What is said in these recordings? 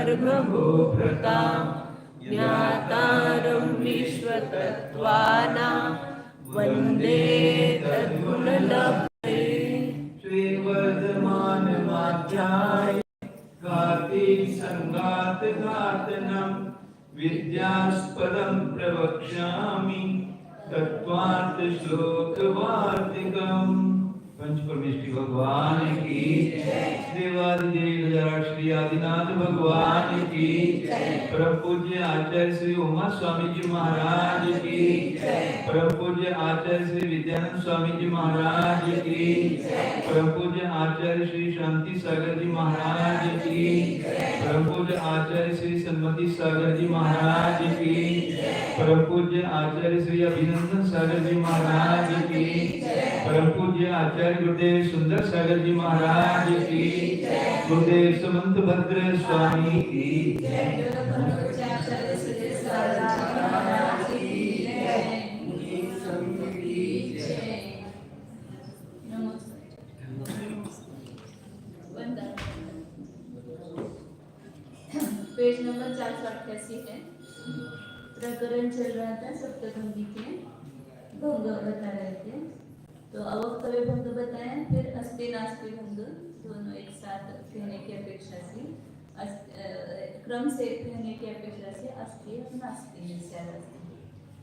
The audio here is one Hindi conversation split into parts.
सर्वभूभृता ज्ञातारं विश्वतत्त्वानां वन्दे तद्गुणलब्धये श्रीवर्धमानमाध्याय घातिसङ्घातघातनं विद्यास्पदं प्रवक्ष्यामि तत्त्वार्थश्लोकवार्तिकम्। पंच परमेश्वरी भगवान की देवादिदेव श्री आदिनाथ भगवान की परम पूज्य आचार्य श्री उमा स्वामी जी महाराज की परम पूज्य आचार्य श्री विद्यानंद स्वामी जी महाराज की परम पूज्य आचार्य श्री शांति सागर जी महाराज की परम पूज्य आचार्य श्री सन्मति सागर जी महाराज की परम पूज्य आचार्य श्री अभिनंदन सागर जी महाराज की परम पूज्य आचार्य गुरुदेव सुंदर सागर जी महाराज की गुरुदेव समंत भद्र स्वामी की पेज नंबर 488 है। प्रकरण चल रहा था सप्तभंगी के भंग बता रहे थे। तो अवक्तव्य भंग बताया, फिर अस्ति नास्ति भंग दोनों एक साथ कहने की अपेक्षा से क्रम से कहने की अपेक्षा से अस्ति और नास्ति में स्याद अस्ति।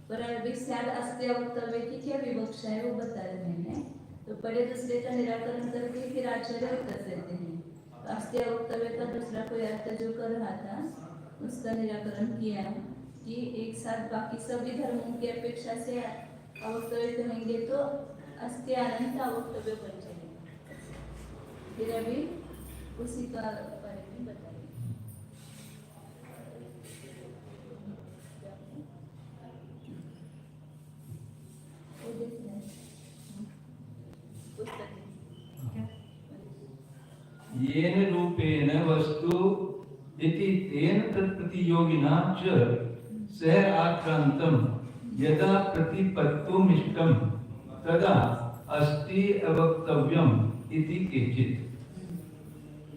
पर अभी स्याद अस्ति अवक्तव्य की क्या विवक्षा है वो बता रहे हैं। तो पहले दूसरे का निराकरण करके फिर आचार्य उत्तर देते हैं। अस्ति अवक्तव्य का दूसरा कोई अर्थ जो कर रहा था उसका निराकरण किया कि एक साथ बाकी सभी धर्मों की अपेक्षा से अवक्तव्य कहेंगे तो अस्ति अनंत अवक्तव्य बन जाएगा। फिर अभी उसी का बारे में बताइए। येन रूपेण वस्तु इति तेन तत्प्रतियोगिना च सह आक्रांतम् यदा प्रतिपत्तुमिष्टं तदा अस्ति अवक्तव्यम् इति केचित्।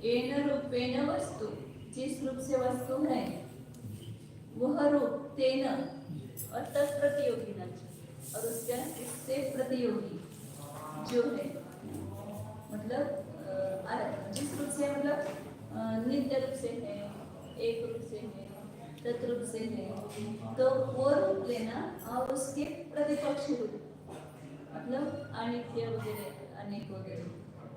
येन रूपेण वस्तु, जिस रूप से वस्तु है वह रूप तेन और तत्प्रतियोगिना और उससे प्रतियोगी जो है, मतलब जिस रूप से मतलब नित्य रूप से है, एक रूप से है, तत्रूप से है, तो वो रूप लेना और उसके प्रतिपक्षी रूप मतलब अनित्य वगैरह अनेक वगैरह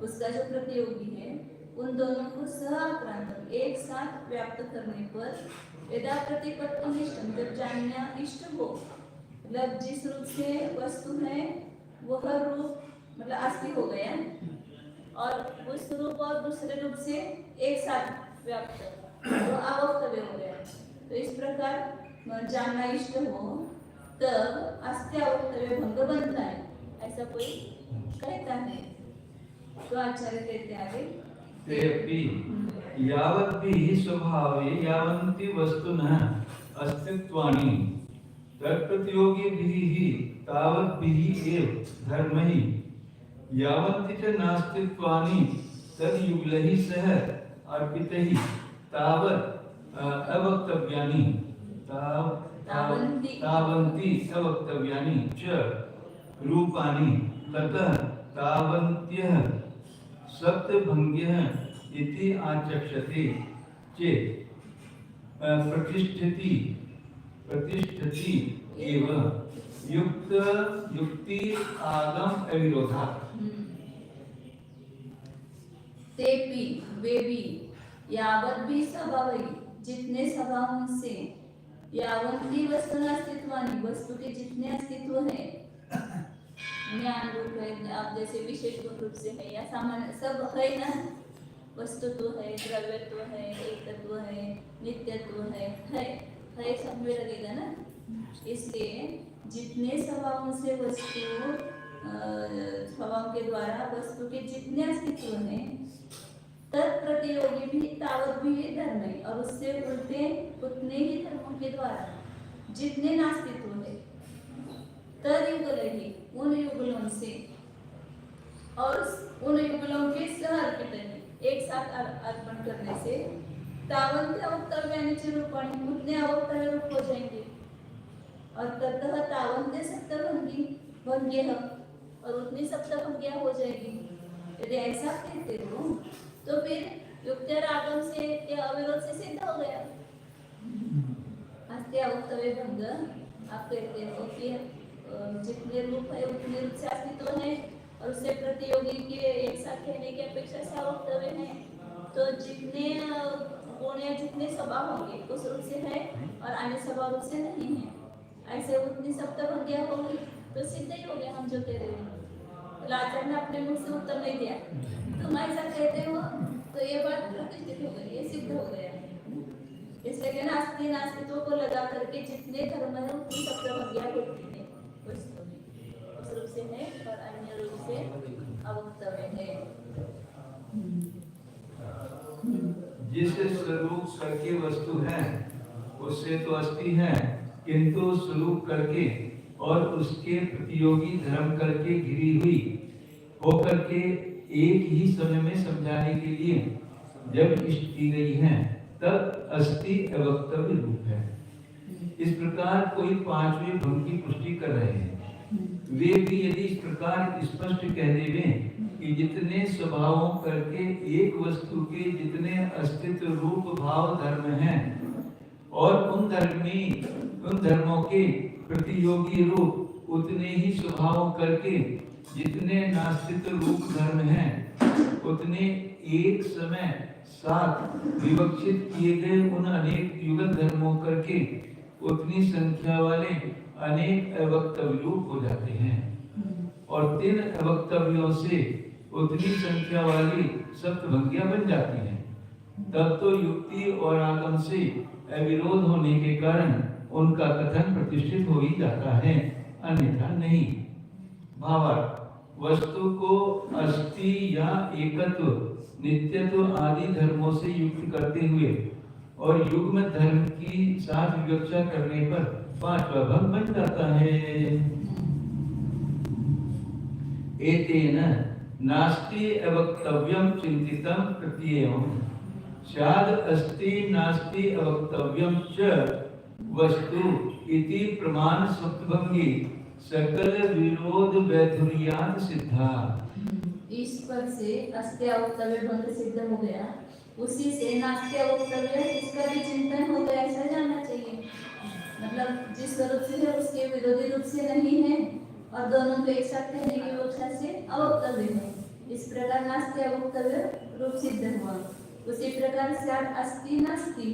उसका जो प्रतियोगी है उन दोनों को सहआक्रांत एक साथ व्याप्त करने पर यदा प्रतिपत्तिनिष्ठम जब जानना इष्ट हो, मतलब जिस रूप से वस्तु है वह रूप मतलब अस्ति हो गया और उस रूप और दूसरे रूप से एक साथ व्याप्त तो अवक्तव्य हो गया। तो इस प्रकार जानना इष्ट हो तब अस्ति अवक्तव्य भंग बनता है, ऐसा कोई कहता है। तो आचार्य कहते आगे तेपि यावद्भिः स्वभावे यावन्ति वस्तुनः अस्तित्वानि तत्प्रतियोगिभिः तावद्भिः एव धर्मैः यावन्ति च नास्तित्वानि तद्युगलैः सह अर्पितैः तावत् अवक्तव्यानि तावन्ति अवक्तव्यानि च रूपाणि ततः तावन्त्यः सप्तभंग्यः इति आचक्षते चेत् प्रतिष्ठति एव युक्ति आगम अविरोधात्। तेपि वे भी यावत भी स्वभावी जितने स्वभावों से यावंती वस्तु अस्तित्वानि वस्तु के जितने अस्तित्व है ज्ञान रूप है, आप जैसे विशेष रूप से है या सामान्य सब है ना, वस्तुत्व है, द्रव्यत्व है, एकत्व है, नित्यत्व है सब में लगेगा ना। इसलिए जितने स्वभावों से वस्तु स्वभाव के द्वारा वस्तु के जितने अस्तित्व हैं तत्प्रतियोगी भी तावत भी धर्म है और उससे उल्टे उतने ही धर्मों के द्वारा जितने नास्तित्व है तदयुगल ही उन युगलों से और उन युगलों के सह अर्पित है एक साथ अर्पण करने से तावंत वक्तव्यानि रूपाणी उतने अवक्तव्य रूप हो जाएंगे और ततः तावंते सप्तभंगी भंग्य और उतनी सप्तभंगियां हो जाएगी। यदि ऐसा कहते हो तो फिर युक्तर आगम से या अविरोध से सिद्ध हो गया। अस्ति अवक्तव्य भंग आप कहते हो कि जितने रूप है उतने रूप से अस्तित्व है और उससे प्रतियोगी के एक साथ कहने की अपेक्षा से अवक्तव्य है। तो जितने गुण या जितने स्वभाव होंगे उस रूप से है और अन्य स्वभाव रूप से नहीं है। ऐसे उतनी सप्तभंगियां होंगी तो सिद्ध ही हो गया। हम जो कह रहे हैं लाचार ने अपने मुख से उत्तर नहीं दिया, तुम ऐसा कहते हो तो ये बात प्रतिष्ठित हो गई, ये सिद्ध हो गया। इसलिए कि नास्ति नास्तित्व को लगा करके जितने धर्म है उतनी सप्तभंगियां होती है उस रूप से है और अन्य रूप से अवक्तव्य है। जिस स्वरूप करके वस्तु है उससे तो अस्थि है, किंतु स्वरूप करके और उसके प्रतियोगी धर्म करके घिरी हुई होकर के एक ही समय में समझाने के लिए जब इष्ट की गई है तब अस्थि अवक्तव्य रूप है। इस प्रकार कोई पांचवें भंग की पुष्टि कर रहे हैं। वे भी यदि इस प्रकार स्पष्ट कह देवें कि जितने स्वभावों करके एक वस्तु के जितने अस्तित्व रूप भाव धर्म हैं और उन धर्मों के प्रतियोगी रूप उतने ही स्वभावों करके जितने नास्तित्व रूप धर्म हैं उतने एक समय साथ विवक्षित किए गए उन अनेक युगल धर्मों करके उतनी संख्या वाले अनेक अवक्तव्य रूप हो जाते हैं और 3 अवक्तव्यों से उतनी संख्या वाली सप्तभंगियां बन जाती हैं। तब तो युक्ति और आगम से अविरोध होने के कारण उनका कथन प्रतिष्ठित हो ही जाता है, अन्यथा नहीं। भावार्थ वस्तु को अस्थि या एकत्व नित्यत्व आदि धर्मों से युक्त करते हुए और युग्म धर्म की साथ विवक्षा करने पर 5वां भंग बन जाता है। एतेन नास्ति अवक्तव्यम चिंतितम प्रत्ययम् स्याद् अस्ति नास्ति अवक्तव्यम च वस्तु इति प्रमाण सप्तभंगी सकल विरोध वैधुर्यात् सिद्धा। इस पर से अस्ति अवक्तव्य भंग सिद्ध हो गया, उसी से नास्ति अवक्तव्य इसका भी चिंतन हो गया, ऐसा जानना चाहिए। मतलब जिस रूप से है उसके विरोधी रूप से नहीं है और दोनों को एक साथ कहने की व्यवस्था से अवक्तव्य है। इस प्रकार नास्ति अवक्तव्य रूप सिद्ध हुआ। उसी प्रकार से अस्ति नास्ति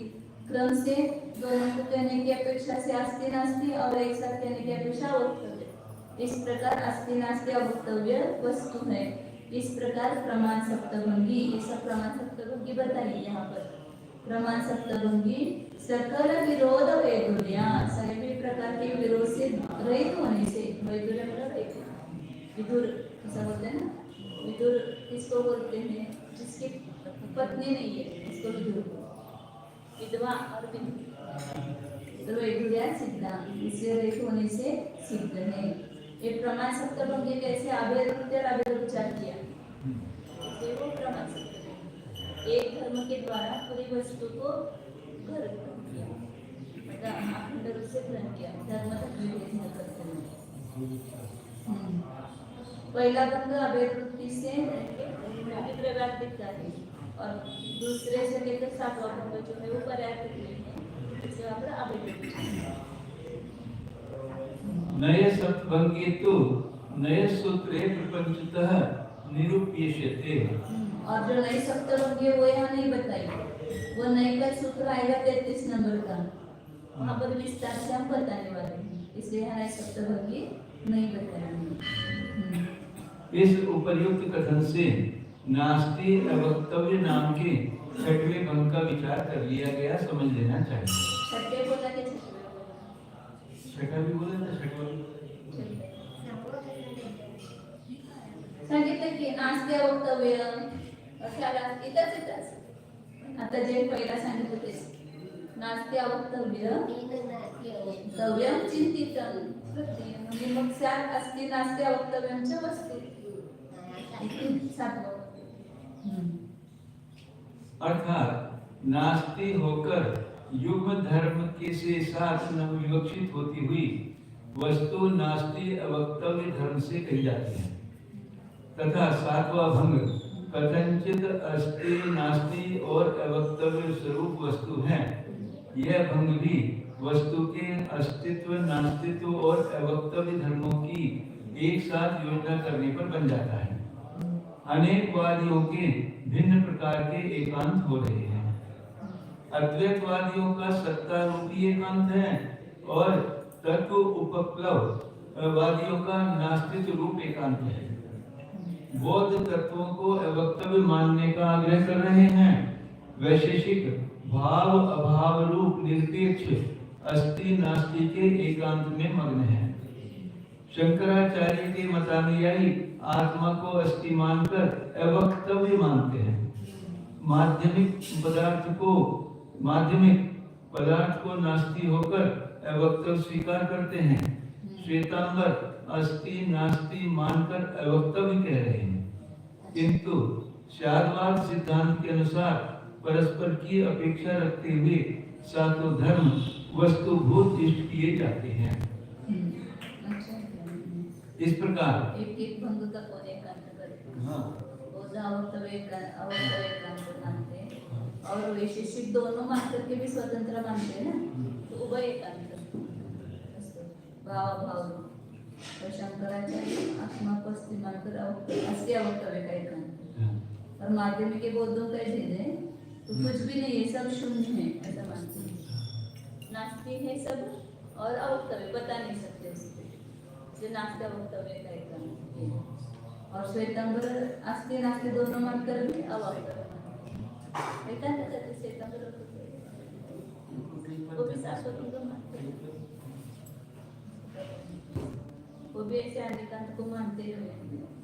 क्रम से दोनों को कहने की अपेक्षा से अस्ति नास्ति और एक साथ कहने की अपेक्षा अवक्तव्य। इस प्रकार अस्ति नास्ति अवक्तव्य वस्तु है। इस प्रकार प्रमाण सप्तभंगी, ये सब प्रमाण सप्तभंगी बताइए यहाँ पर। प्रमाण सप्तभंगी सकल विरोध वैधुर्या, सभी प्रकार के विरोध से रहित होने से, वैधुर्य मतलब विदुर ऐसा बोलते हैं ना, विदुर किसको बोलते हैं? जिसकी पत्नी नहीं है इसको विदुर, विधवा और विदुर, तो वैधुर्या सिद्धा, इससे रहित होने से सिद्ध है। ये प्रमाण सप्तभंगी कैसे अभेद विचार किया, वो प्रमाण सप्तभंगी एक धर्म के द्वारा पूरी वस्तु को ग्रहण किया, मतलब अखंड रूप से ग्रहण किया, धर्म तक विवेक न करते हुए। पहला भंग अभेद वृत्ति से प्रकार दिखता है और दूसरे से लेकर 7वां भंग जो है वो पर्याप्त है, इसे वहां पर अभेद नए सप्तभंगी तो नए सूत्रे प्रपंचतः निरूप्यते। और जो नई सप्तभंगी वो यहाँ नहीं बताई, वो नई का सूत्र आएगा 33 नंबर का, वहाँ पर विस्तार से हम बताने वाले हैं, इसलिए यहाँ नई सप्तभंगी नहीं बताएंगे। इस उपर्युक्त कथन से नास्ति अवक्तव्य नाम के 6वें भंग का विचार कर लिया गया, समझ लेना चाहिए। 6 बोला के 6 भी बोला था, 6वां सांगितलं की नास्ति अवक्तव्य अशाला इथंच आता जे पहिला सांगितलं तेच नास्ति अवक्तव्य तव्यम चिंतितम प्रत्यय, म्हणजे मग 7 अस्ति नास्ति अवक्तव्यंच वस्तु 7वां। अर्थात नास्ति होकर युग्म धर्म के से साथ विवक्षित होती हुई वस्तु नास्ति अवक्तव्य धर्म से कही जाती है। तथा सातवां भंग कथंचित अस्ति नास्ति और अवक्तव्य स्वरूप वस्तु है। यह भंग भी वस्तु के अस्तित्व, नास्तित्व और अवक्तव्य धर्मों की एक साथ योजना करने पर बन जाता है। अनेक वादियों के भिन्न प्रकार के एकांत हो रहे हैं। अद्वैतवादियों का सत्ता रूपी एकांत है और तत्व उपप्लव वादियों का नास्तित्व रूप एकांत है। बौद्ध तत्वों को अवक्तव्य मानने का आग्रह कर रहे हैं। वैशेषिक भाव अभाव रूप निरपेक्ष अस्ति नास्ति के एकांत में मग्न है। शंकराचार्य के मतानुयायी आत्मा को अस्ति मानकर अवक्तव्य मानते हैं। माध्यमिक पदार्थ को नास्ति होकर अवक्तव्य स्वीकार करते हैं। श्वेतांबर अस्ति नास्ति मानकर अवक्तव्य कह रहे हैं। किंतु शादवाद सिद्धांत के अनुसार परस्पर की अपेक्षा रखते हुए सातों धर्म वस्तुभूत इष्ट किए जाते हैं। इस प्रकार एक भंग का कौन एकांत करे? हाँ, अवक्तव्य मानते हैं और वैशेषिक दोनों मान करके भी स्वतंत्र मानते हैं ना, तो उभय एकांत भाव भाव। और शंकराचार्य आत्मा को अस्ति मानकर अस्ति अवक्तव्य का एकांत। और माध्यमिक के बौद्धों का भेद है, तो कुछ भी नहीं है, सब शून्य है ऐसा मानते हैं। नास्ति है सब और अवक्तव्य बता नहीं सकते उसको, जो नास्ति अवक्तव्य का एकांत। और श्वेतांबर अस्ति नास्ति दोनों मानकर भी अवक्तव्य एकांत करते। श्वेतांबर वो भी शाश्वत मानते हैं, वो भी ऐसे अनेकांत को मानते हुए,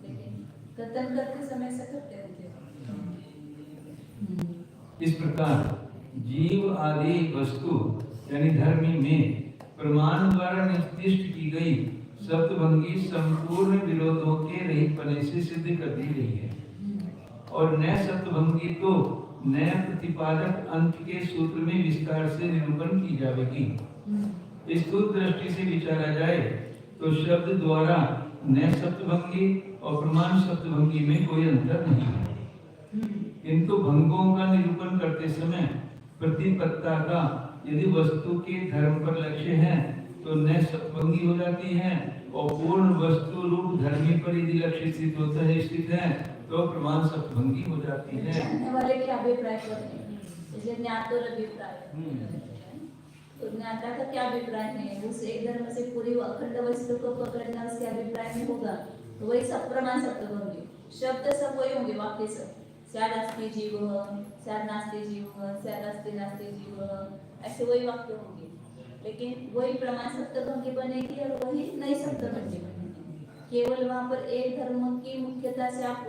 लेकिन कथन करते समय ऐसा करते होंगे। इस प्रकार जीव आदि वस्तु यानी धर्मी में प्रमाण द्वारा निर्दिष्ट की गई सप्तभंगी संपूर्ण विरोधों के रहित पने से सिद्ध कर दी गई है। और नए सप्तभंगी तो नए प्रतिपादक अंत के सूत्र में विस्तार से निरूपण की जाएगी। स्थूल दृष्टि से विचारा जाए तो शब्द द्वारा नए सप्तभंगी और प्रमाण सप्तभंगी में कोई अंतर नहीं है। किंतु भंगों का निरूपण करते समय प्रतिपत्ता का यदि वस्तु के धर्म पर लक्ष्य है तो नए सप्तभंगी हो जाती है, और पूर्ण वस्तु रूप धर्मी पर यदि लक्ष्य स्थित है तो प्रमाण सप्तभंगी हो जाती है। जानने वाले के अभिप्राय पर जैसे ज्ञात और अभिप्राय, तो ज्ञाता का क्या अभिप्राय है, उस एक धर्म से पूरी अखंड वस्तु को पकड़ना उसके अभिप्राय में होगा, तो वही सब प्रमाण सप्तभंगी। शब्द सब वही होंगे, वाक्य सब स्यादस्ति जीव, स्यादनास्ति जीव, स्यादस्ति नास्ति जीव, ऐसे वही वाक्य होंगे। लेकिन वही प्रमाण सप्तभंगी बनेगी और वही नई सप्तभंगी बनेगी। केवल वहाँ पर एक धर्म की मुख्यता से आप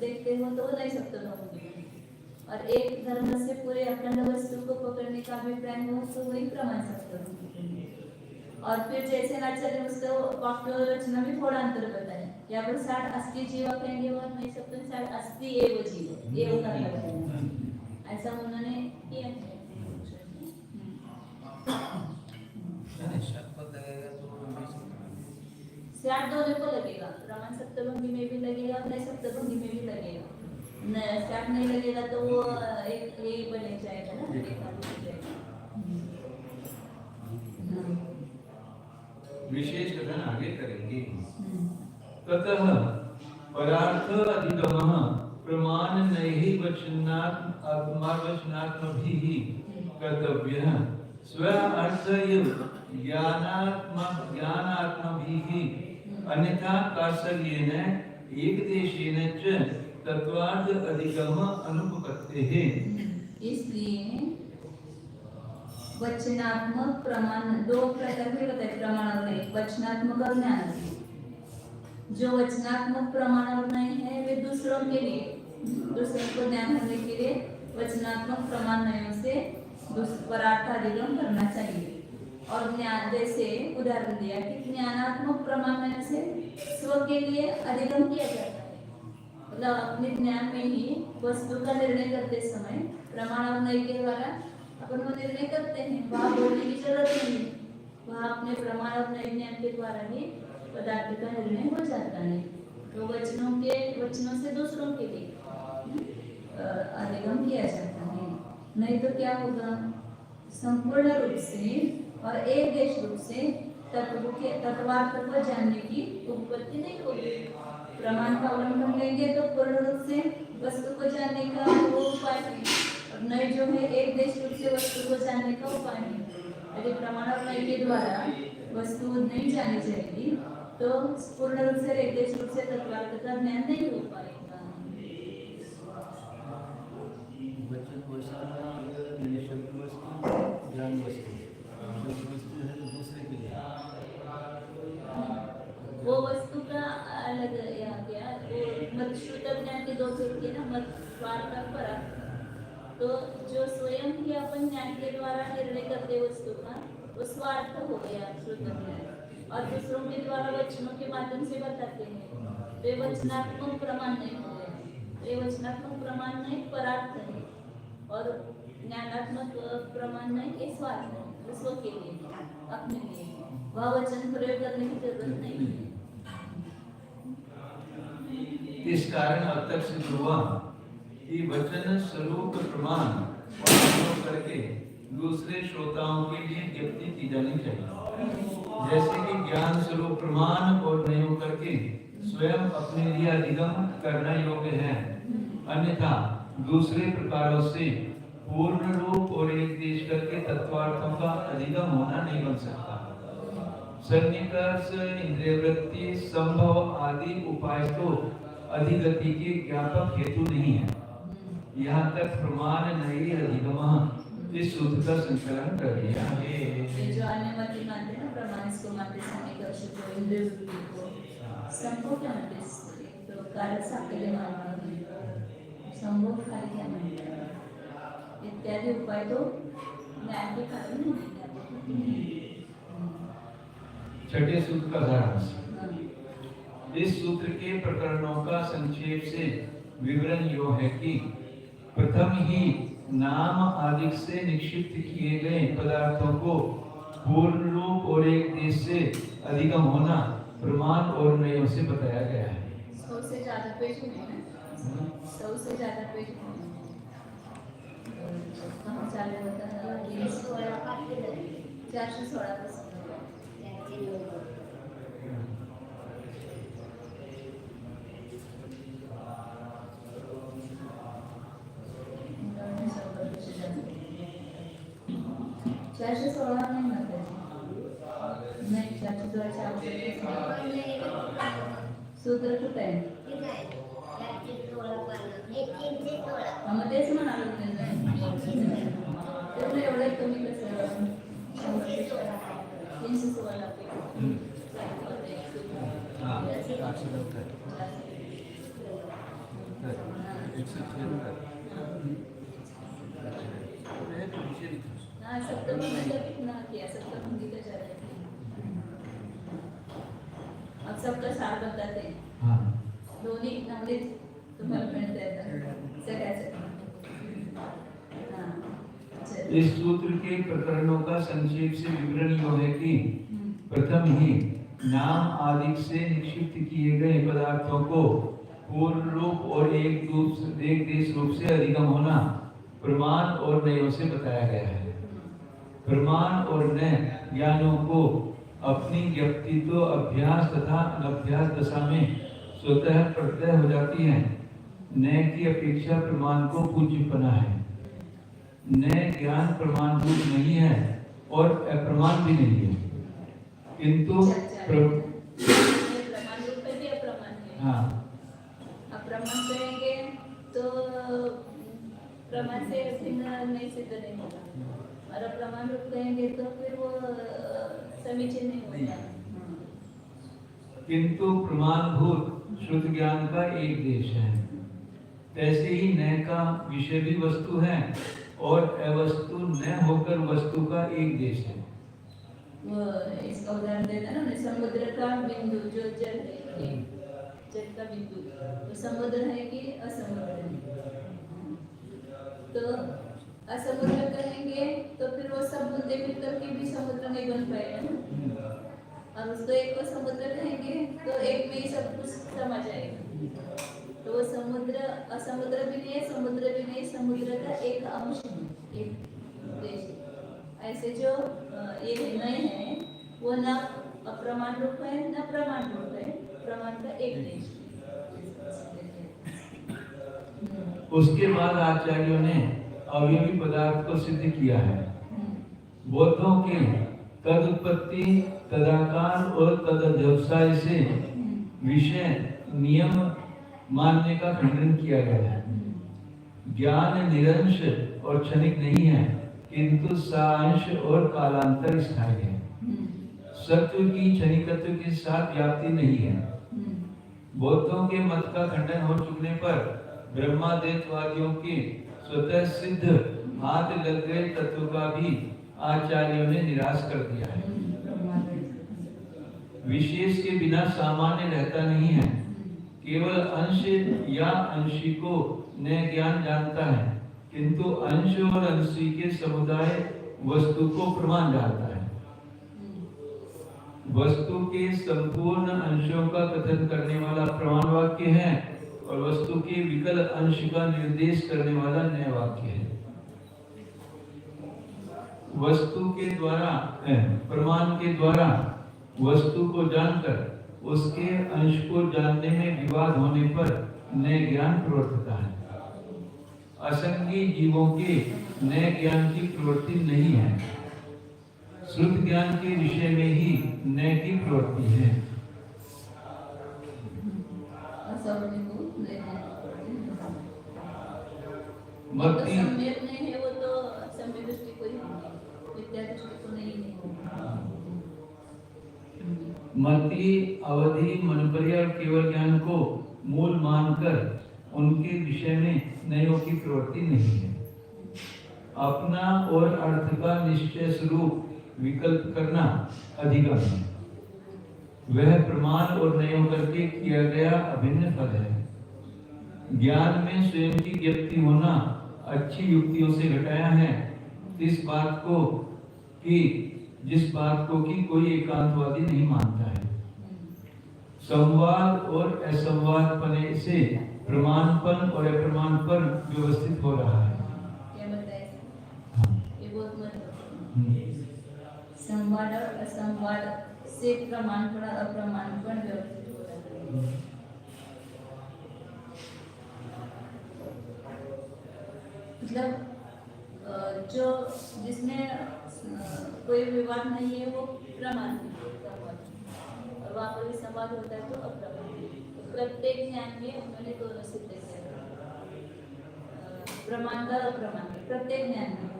देखते हो तो नई सप्तभंगी बनेगी, और एक धर्म से पूरे अखंड वस्तु को पकड़ने का अभिप्राय हो तो वही प्रमाण सप्तभंगी बनेगी। और फिर जैसे आचार्य उसका वाक्य रचना में थोड़ा अंतर बताया, यहाँ पर साठ अस्ति जीव कहेंगे और नई सप्तभंगी साठ अस्ति एव जीव, एव का लगाया, ऐसा उन्होंने किया है। स्याट दोनों को लगेगा, प्रमाण सप्तभंगी में भी लगेगा और नई सप्तभंगी में भी लगेगा। स्याट नहीं लगेगा तो वो एक यही बने जाएगा ना, विशेष कथन आगे करेंगे। ततः परार्थ अधिगमः प्रमाण नैहि वचनात् आत्मवचनात्मभिः कर्तव्यः स्व अर्थ ज्ञानात्मभिः अन्यथा कासर्येन एकदेशेन च तत्वार्थ अधिगम अनुपपत्तेः। इसलिए वचनात्मक प्रमाण दो प्रकार के होते हैं, प्रमाण और नहीं, वचनात्मक और ज्ञान। जो वचनात्मक प्रमाण और नहीं है वे दूसरों के लिए, दूसरों को ज्ञान होने के लिए वचनात्मक प्रमाण नहीं से परार्थ अधिगम करना चाहिए। और ज्ञान जैसे उदाहरण दिया कि ज्ञानात्मक प्रमाण से स्व के लिए अधिगम किया जाता है, मतलब अपने ज्ञान में ही वस्तु का निर्णय करते समय प्रमाण और नय के द्वारा अपन वो निर्णय करते हैं, वहाँ बोलने की जरूरत नहीं है, वहाँ अपने प्रमाण और नय ज्ञान के द्वारा ही पदार्थ का निर्णय हो जाता है। तो वचनों से दूसरों के लिए अधिगम किया जाता है। नहीं तो क्या होगा, संपूर्ण रूप से और एक देश रूप से तत्वार्थ को जानने की उत्पत्ति नहीं होगी। प्रमाण का अवलंबन लेंगे तो पूर्ण रूप से वस्तु को जानने का वो उपाय है, और नय जो है एक देश रूप से वस्तु को जानने का उपाय है। यदि प्रमाण और नय के द्वारा वस्तु नहीं जानी जाएगी तो पूर्ण रूप से एक देश रूप से तत्वार्थ का ज्ञान नहीं हो पाएगा। वो वस्तु का अलग यहाँ क्या वो मत शुद्ध ज्ञान के दो सूत्र ना, मत स्वार्थ और परार्थ। तो जो स्वयं ही अपन ज्ञान के द्वारा निर्णय करते वस्तु का वो स्वार्थ हो गया शुद्ध ज्ञान, और दूसरों के द्वारा वचनों के माध्यम से बताते हैं वे वचनात्मक प्रमाण नहीं हो गए। ये वचनात्मक प्रमाण नहीं परार्थ है, और ज्ञानात्मक प्रमाण नहीं ये स्वार्थ है, दूसरों के लिए अपने लिए वह वचन प्रयोग करने की जरूरत नहीं है। इस कारण अब तक सिद्ध हुआ कि वचन स्वरूप प्रमाण उपयोग करके दूसरे श्रोताओं के लिए ज्ञप्ति की जानी चाहिए। जैसे कि ज्ञान स्वरूप प्रमाण और नहीं करके स्वयं अपने लिए अधिगम करना योग्य है, अन्यथा दूसरे प्रकारों से पूर्ण रूप और एक देश करके तत्वार्थों का अधिगम होना नहीं बन सकता। सन्निकर्ष, इंद्रिय वृत्ति, संभव आदि उपाय तो अधिगति के ज्ञापक हेतु नहीं है। यहाँ तक प्रमाण नहीं अधिगम इस सूत्र का संकलन कर दिया है। जो अन्य मत मानते हैं प्रमाण इसको मानते सन्निकर्ष को, इंद्रिय वृत्ति को, संभव क्या मानते तो कारक साक्ष्य मानते हैं, संभव कार्य क्या मानते हैं इत्यादि उपाय तो ज्ञान के कारण नहीं। छठे सूत्र का सारांश। इस सूत्र के प्रकरणों का संक्षेप से विवरण यो है कि प्रथम ही नाम आदि से निक्षिप्त किए गए पदार्थों को पूर्ण रूप और एक देश से अधिगम होना प्रमाण और नयों से बताया गया है। 100 से ज्यादा पेज में है, 100 से ज्यादा पेज में कहाँ चालू होता है 416 416 नहीं माता जी, नहीं 416 सूत्र कुठे आहे मग तेच म्हणालो तेवढं एवढं कमी कसं 316 अब सबका सार बताते हैं दोन्ही नवनीत तुम्हाला मिळत आहेत सगळ्याचे। इस सूत्र के प्रकरणों का संक्षेप से विवरण यो है कि प्रथम ही नाम आदि से निक्षिप्त किए गए पदार्थों को पूर्ण रूप और एक देश रूप से अधिगम होना प्रमाण और नयों से बताया गया है। प्रमाण और नय ज्ञानों को अपनी व्यक्तित्व अभ्यास तथा अनभ्यास दशा में स्वतः प्रत्यय हो जाती है। नय की अपेक्षा प्रमाण को पूज्यपना है। नय ज्ञान प्रमाण रूप नहीं है और अप्रमाण भी नहीं है, किंतु प्रमाण रूप भी अप्रमाण है। हाँ, अप्रमाण करेंगे तो प्रमाण से नहीं सिद्ध नहीं होगा, और अप्रमाण रूप कहेंगे तो फिर वो समीचीन नहीं होगा। किंतु प्रमाणभूत शुद्ध ज्ञान का एक देश है, तैसे ही नय का विषय भी वस्तु है और अवस्तु न होकर वस्तु का एक देश है। वो इसका उदाहरण देता ना, समुद्र का बिंदु जो जल है जल का बिंदु तो समुद्र है कि असमुद्र है? तो असमुद्र कहेंगे तो फिर वो सब बूंदे मिलकर के भी समुद्र नहीं बन पाएगा ना। और उसको एक को समुद्र कहेंगे तो एक में ही सब कुछ समा जाएगा। तो वो समुद्र असमुद्र भी नहीं है, समुद्र भी नहीं, समुद्र का एक अंश है, एक देश। ऐसे जो ये निर्णय है वो ना अप्रमाण रूप है ना प्रमाण रूप है, प्रमाण का एक देश। उसके बाद आचार्यों ने अवयवी पदार्थ को सिद्ध किया है। बौद्धों के तदुत्पत्ति, तदाकार और तदध्यवसाय से विषय नियम मानने का खंडन किया गया है। ज्ञान निरंश और क्षणिक नहीं है, किंतु सांश और कालांतर स्थायी है। सत्य की क्षणिकत्व के साथ व्याप्ति नहीं है। बौद्धों के मत का खंडन हो चुकने पर ब्रह्माद्वैतवादियों के स्वतः सिद्ध हाथ लग गए तत्व का भी आचार्यों ने निराश कर दिया है। विशेष के बिना सामान्य रहता नहीं है। केवल अंश या अंशी को न ज्ञान जानता है, किंतु अंश और अंशी के समुदाय वस्तु को प्रमाण जानता है। वस्तु के संपूर्ण अंशों का कथन करने वाला प्रमाण वाक्य है और वस्तु के विकल अंश का निर्देश करने वाला न्याय वाक्य है। वस्तु के द्वारा प्रमाण के द्वारा वस्तु को जानकर उसके अंश को जानने में विवाद होने पर नए ज्ञान प्रवर्तता है। असंगी जीवों के नए ज्ञान की प्रवृत्ति नहीं है। श्रुत ज्ञान के विषय में ही नए की प्रवृत्ति है। मत्ती नहीं है, वो तो सम्यक दृष्टि को ही विद्या दृष्टि को नहीं है। मति, अवधि, मनपर्य और केवल ज्ञान को मूल मानकर उनके विषय में नयों की प्रवृत्ति नहीं है। अपना और अर्थ का निश्चय स्वरूप विकल्प करना अधिगम है। वह प्रमाण और नयों करके किया गया अभिन्न फल है। ज्ञान में स्वयं की ज्ञप्ति होना अच्छी युक्तियों से घटाया है जिस बात को कि कोई एकांतवादी नहीं मानता है। संवाद और असंवाद पने से प्रमाणपन और अप्रमाणपन व्यवस्थित हो रहा है। क्या बताए? ये बहुत महत्वपूर्ण है। संवाद और असंवाद से प्रमाणपन और अप्रमाणपन व्यवस्थित हो रहा है। मतलब जो जिसमें कोई विवाद नहीं है वो प्रमाण और वहाँ पर भी संवाद होता है तो अप्रमाण। प्रत्येक ज्ञान में उन्होंने दोनों सिद्ध किया, प्रमाण का अप्रमाण प्रत्येक ज्ञान में।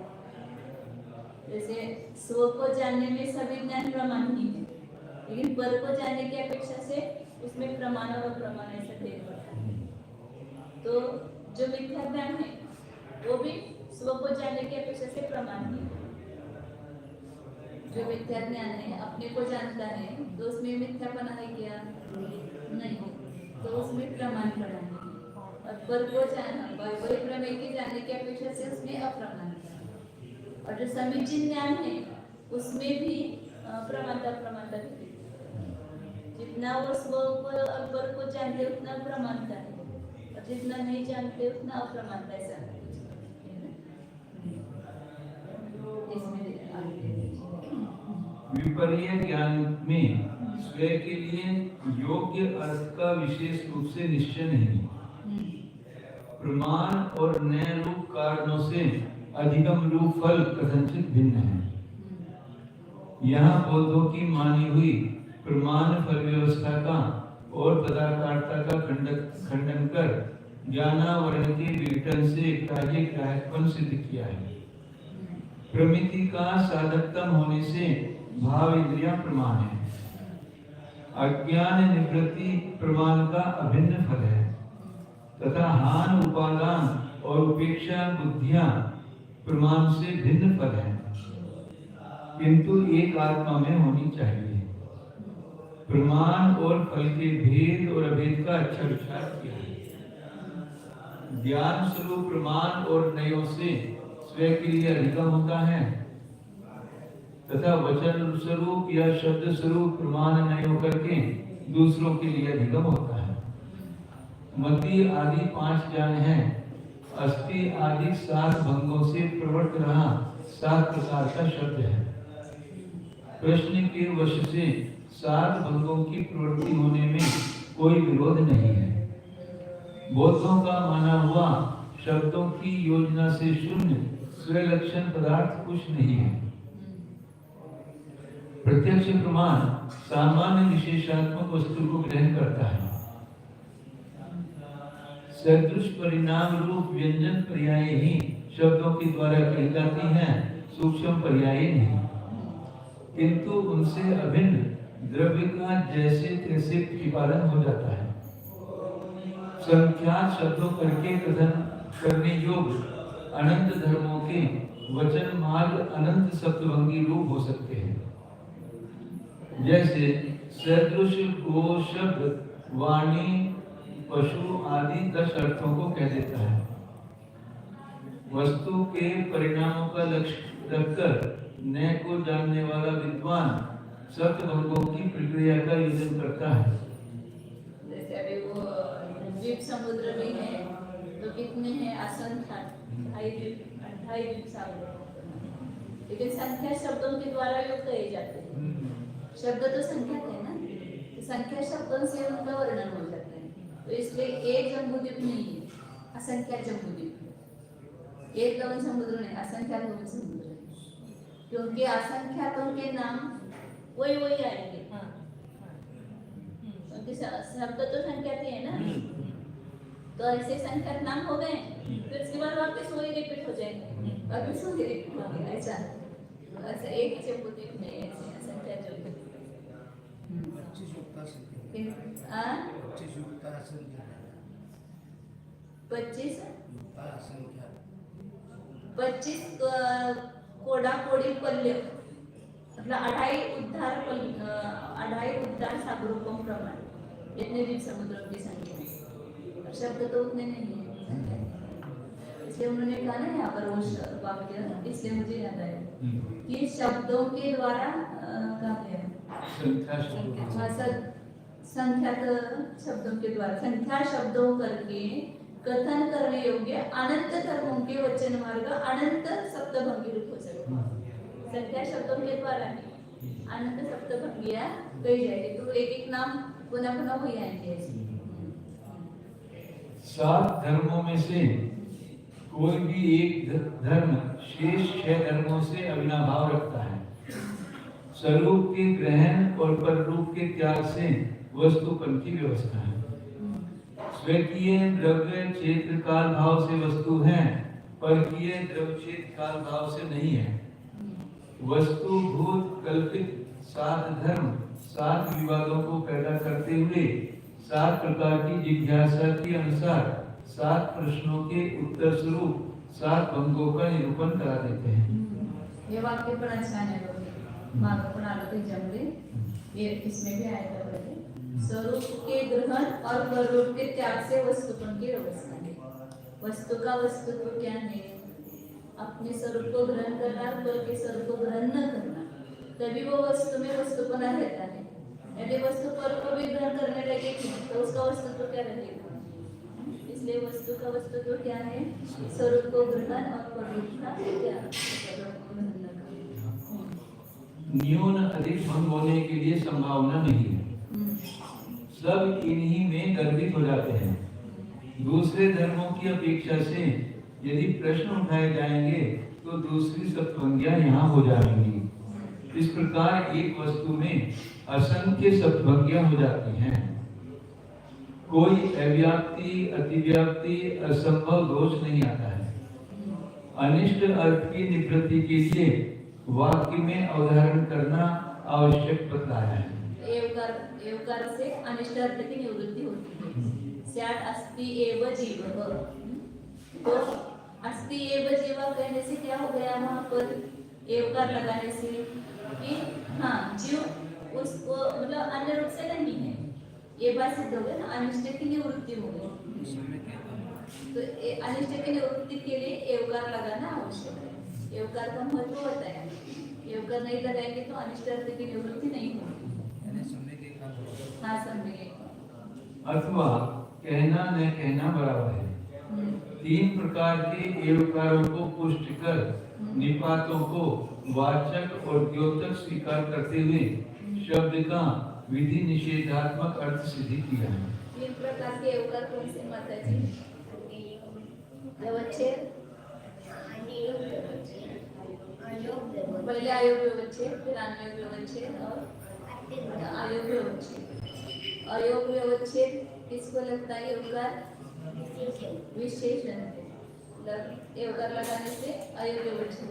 जैसे स्व को जानने में सभी ज्ञान प्रमाण ही है, लेकिन पर को जानने की अपेक्षा से उसमें प्रमाण और अप्रमाण ऐसा भेद होता है। तो जो मिथ्या ज्ञान है वो भी स्व को जानने की अपेक्षा से प्रमाण ही है। जो मिथ्या ज्ञान है अपने को जानता है तो उसमें मिथ्यापना है क्या? नहीं, तो उसमें प्रमाण पड़ा है। और पर को जानना वही प्रमेय के जानने की अपेक्षा से उसमें अप्रमाण है। और जो समीचीन ज्ञान है उसमें भी प्रमाणता प्रमाणता है। जितना वो स्व को और पर को जानते उतना प्रमाणता है और जितना नहीं जानते उतना अप्रमाणता है। विपर्य ज्ञान में स्वयं के लिए योग्य अर्थ का विशेष रूप से निश्चय नहीं। प्रमाण और नए रूप कारणों से अधिगम रूप फल कथनचित भिन्न है। यहाँ बौद्धों की मानी हुई प्रमाण फल व्यवस्था का और तदाकारता का खंडन कर ज्ञानावरण के विघटन से कार्य ग्राह्यपन सिद्ध किया है। प्रमिति का साधकतम होने से भाव इंद्रियां प्रमाण है। अज्ञान निवृत्ति प्रमाण का अभिन्न फल है तथा हान उपादान और उपेक्षा बुद्धियां प्रमाण से भिन्न फल है, किंतु एक आत्मा में होनी चाहिए। प्रमाण और फल के भेद और अभेद का अच्छा विचार किया है। ज्ञान स्वरूप प्रमाण और नयों से स्वयं के लिए अधिगम होता है तथा वचन स्वरूप या शब्द स्वरूप प्रमाण नयों करके दूसरों के लिए अधिगम होता है। मति आदि 5 ज्ञान है। अस्थि आदि 7 भंगों से प्रवृत्त रहा 7 प्रकार का शब्द है। प्रश्न के वश से 7 भंगों की प्रवृत्ति होने में कोई विरोध नहीं है। बौद्धों का माना हुआ शब्दों की योजना से शून्य स्वलक्षण पदार्थ कुछ नहीं है। प्रत्यक्ष प्रमाण सामान्य विशेषात्मक वस्तु को ग्रहण करता है। सदृश परिणाम रूप व्यंजन पर्याय ही शब्दों के द्वारा कही जाती हैं, सूक्ष्म पर्याय नहीं। किंतु उनसे अभिन्न द्रव्य का जैसे तैसे प्रतिपादन हो जाता है। संख्यात शब्दों करके कथन करने योग्य अनंत धर्मों के वचन मार्ग अनंत सप्तभंगी रूप हो सकते हैं। जैसे सदृश, गो शब्द वाणी, पशु आदि 10 अर्थों को कह देता है। वस्तु के परिणामों का लक्ष्य रखकर नए को जानने वाला विद्वान सप्तभंगों की प्रक्रिया का योजन करता है। जैसे अभी वो द्वीप समुद्र में है तो कितने हैं? असंख्य 28 द्वीप सागर। लेकिन संख्या शब्दों के द्वारा योग कहे जाते हैं। शब्द तो संख्या है ना, तो संख्या शब्दों से उनका वर्णन हो जाता है। तो इसलिए एक जम्बूद्वीप नहीं है, असंख्य जम्बूद्वीप है। एक लवण समुद्र नहीं, असंख्य लवण समुद्र है। क्योंकि असंख्यातों के नाम वही आएंगे। क्योंकि शब्द तो संख्या थे है ना, तो ऐसे संख्या नाम हो गए, फिर उसके बाद वापस वही रिपीट हो जाएंगे, वापस वही रिपीट होंगे। ऐसा एक ही जम्बूद्वीप में ऐसे असंख्य जम्बूद्वीप। 25 कोडा कोडी पल्य मतलब 28 उद्धार सागरों को प्रमाण इतने द्वीप समुद्रों की संख्या। शब्द तो उतने नहीं है, इसलिए उन्होंने कहा ना यहाँ पर वो वाक्य, इसलिए मुझे याद आया कि शब्दों के द्वारा संख्या शब्दों के द्वारा संख्या शब्दों करके कथन करने योग्य अनंत धर्मों के वचन मार्ग अनंत सप्तभंगी रूप हो सकते हैं। संख्या शब्दों के द्वारा अनंत सप्तभंगियां कही जाएगी, तो एक नाम पुनः पुनः हो जाएंगे। 7 धर्मों में से कोई भी एक धर्म शेष 6 धर्मों से अविनाभाव रखता है। स्वरूप के ग्रहण और पर रूप के त्याग से वस्तुपन की व्यवस्था है। स्वकीय द्रव्य क्षेत्र काल भाव से वस्तु है, परकीय द्रव्य क्षेत्र काल भाव से नहीं है। वस्तु भूत कल्पित 7 धर्म 7 विवादों को पैदा करते हुए 7 प्रकार की जिज्ञासा के अनुसार 7 प्रश्नों के उत्तर स्वरूप 7 भंगों का निरूपण करा देते हैं। ये वाक्य बड़ा अच्छा है, मार्ग जमले ये इसमें भी आया था। स्वरूप के ग्रहण और स्वरूप के त्याग से वस्तुपन की व्यवस्था है। वस्तु का वस्तुत्व क्या है? अपने स्वरूप को ग्रहण करना, पर के स्वरूप को ग्रहण न करना, तभी वो वस्तु में वस्तुपना रहता है। यदि वस्तु पर को भी ग्रहण करने लगेगी तो उसका वस्तुत्व क्या रहेगा? इसलिए वस्तु का वस्तुत्व क्या है? स्वरूप को ग्रहण और स्वरूप का त्याग। न्यून अधिक भंग होने के लिए संभावना नहीं है। सब इन्हीं में गर्भित हो जाते हैं। दूसरे धर्मों की अपेक्षा से यदि प्रश्न उठाए जाएंगे तो दूसरी सप्तभंगियां यहाँ हो जाएंगी। इस प्रकार एक वस्तु में असंख्य सप्तभंगियां हो जाती हैं। कोई अव्याप्ति, अतिव्याप्ति, असंभव दोष नहीं आता है। अनिष्ट अर्थ की निवृत्ति के लिए वाक्य में अवधारण करना आवश्यक बताया है। एवकार से अनिष्ट अर्थ की निवृत्ति होती है। स्यात् अस्ति एव जीवः, तो अस्ति एव जीवः कहने से क्या हो गया? वहाँ पर एवकार लगाने से कि हाँ जीव उसको मतलब अन्य रूप से नहीं है, ये बात सिद्ध हो गई ना, अनिष्ट की निवृत्ति हो गई। तो अनिष्ट की निवृत्ति के लिए एवकार लगाना आवश्यक है। एवकार का महत्व होता है, एवकार नहीं लगाएंगे तो अनिष्ट अर्थ की निवृत्ति नहीं होगी। हाँ, समझे। अथवा कहना न कहना बराबर है। तीन प्रकार के एवकारों को पुष्ट कर निपातों को वाचक और द्योतक स्वीकार करते हुए शब्द का विधि निषेधात्मक अर्थ सिद्ध किया है। तीन प्रकार के एवकार कौन से माता जी? व्यवच्छेद, पहले आयोग व्यवच्छेद, फिर अन्वय व्यवच्छेद और आयोग व्यवच्छेद। अयोग व्यवच्छेद किसको लगता है? एवकार विशेषण, एवकार लगाने से अयोग व्यवच्छेद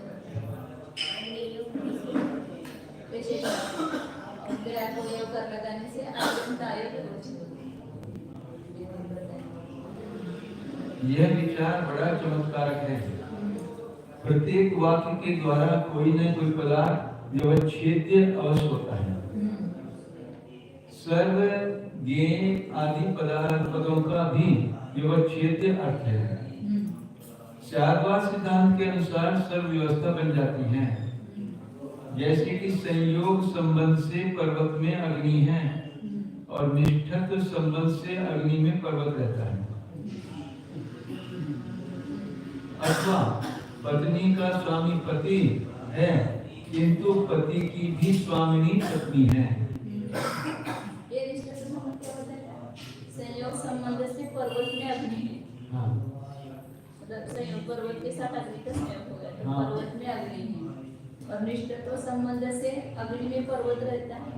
विशेषण, और फिर आपको एवकार लगाने से अयोग व्यवच्छेद। यह विचार बड़ा चमत्कारक है। प्रत्येक वाक्य के द्वारा कोई न कोई पदार्थ व्यवच्छेद्य अवश्य होता है। सर्व ज्ञ आदि पदों का भी व्यवच्छेद्य अर्थ है। चारवार सिद्धांत के अनुसार सर्व व्यवस्था बन जाती है। जैसे कि संयोग संबंध से पर्वत में अग्नि है और निष्ठत्व संबंध से अग्नि में पर्वत रहता है। अथवा पत्नी का स्वामी पति है किंतु पति की भी स्वामिनी पत्नी है। ये रिश्ते से संबंध क्या होता है? संयोग संबंध से पर्वत में अग्नि है। हाँ। मतलब संयोग पर्वत के साथ अग्नि का संयोग हो गया तो हाँ। पर्वत में अग्नि है, और निष्ठत्व संबंध से अग्नि में पर्वत रहता है।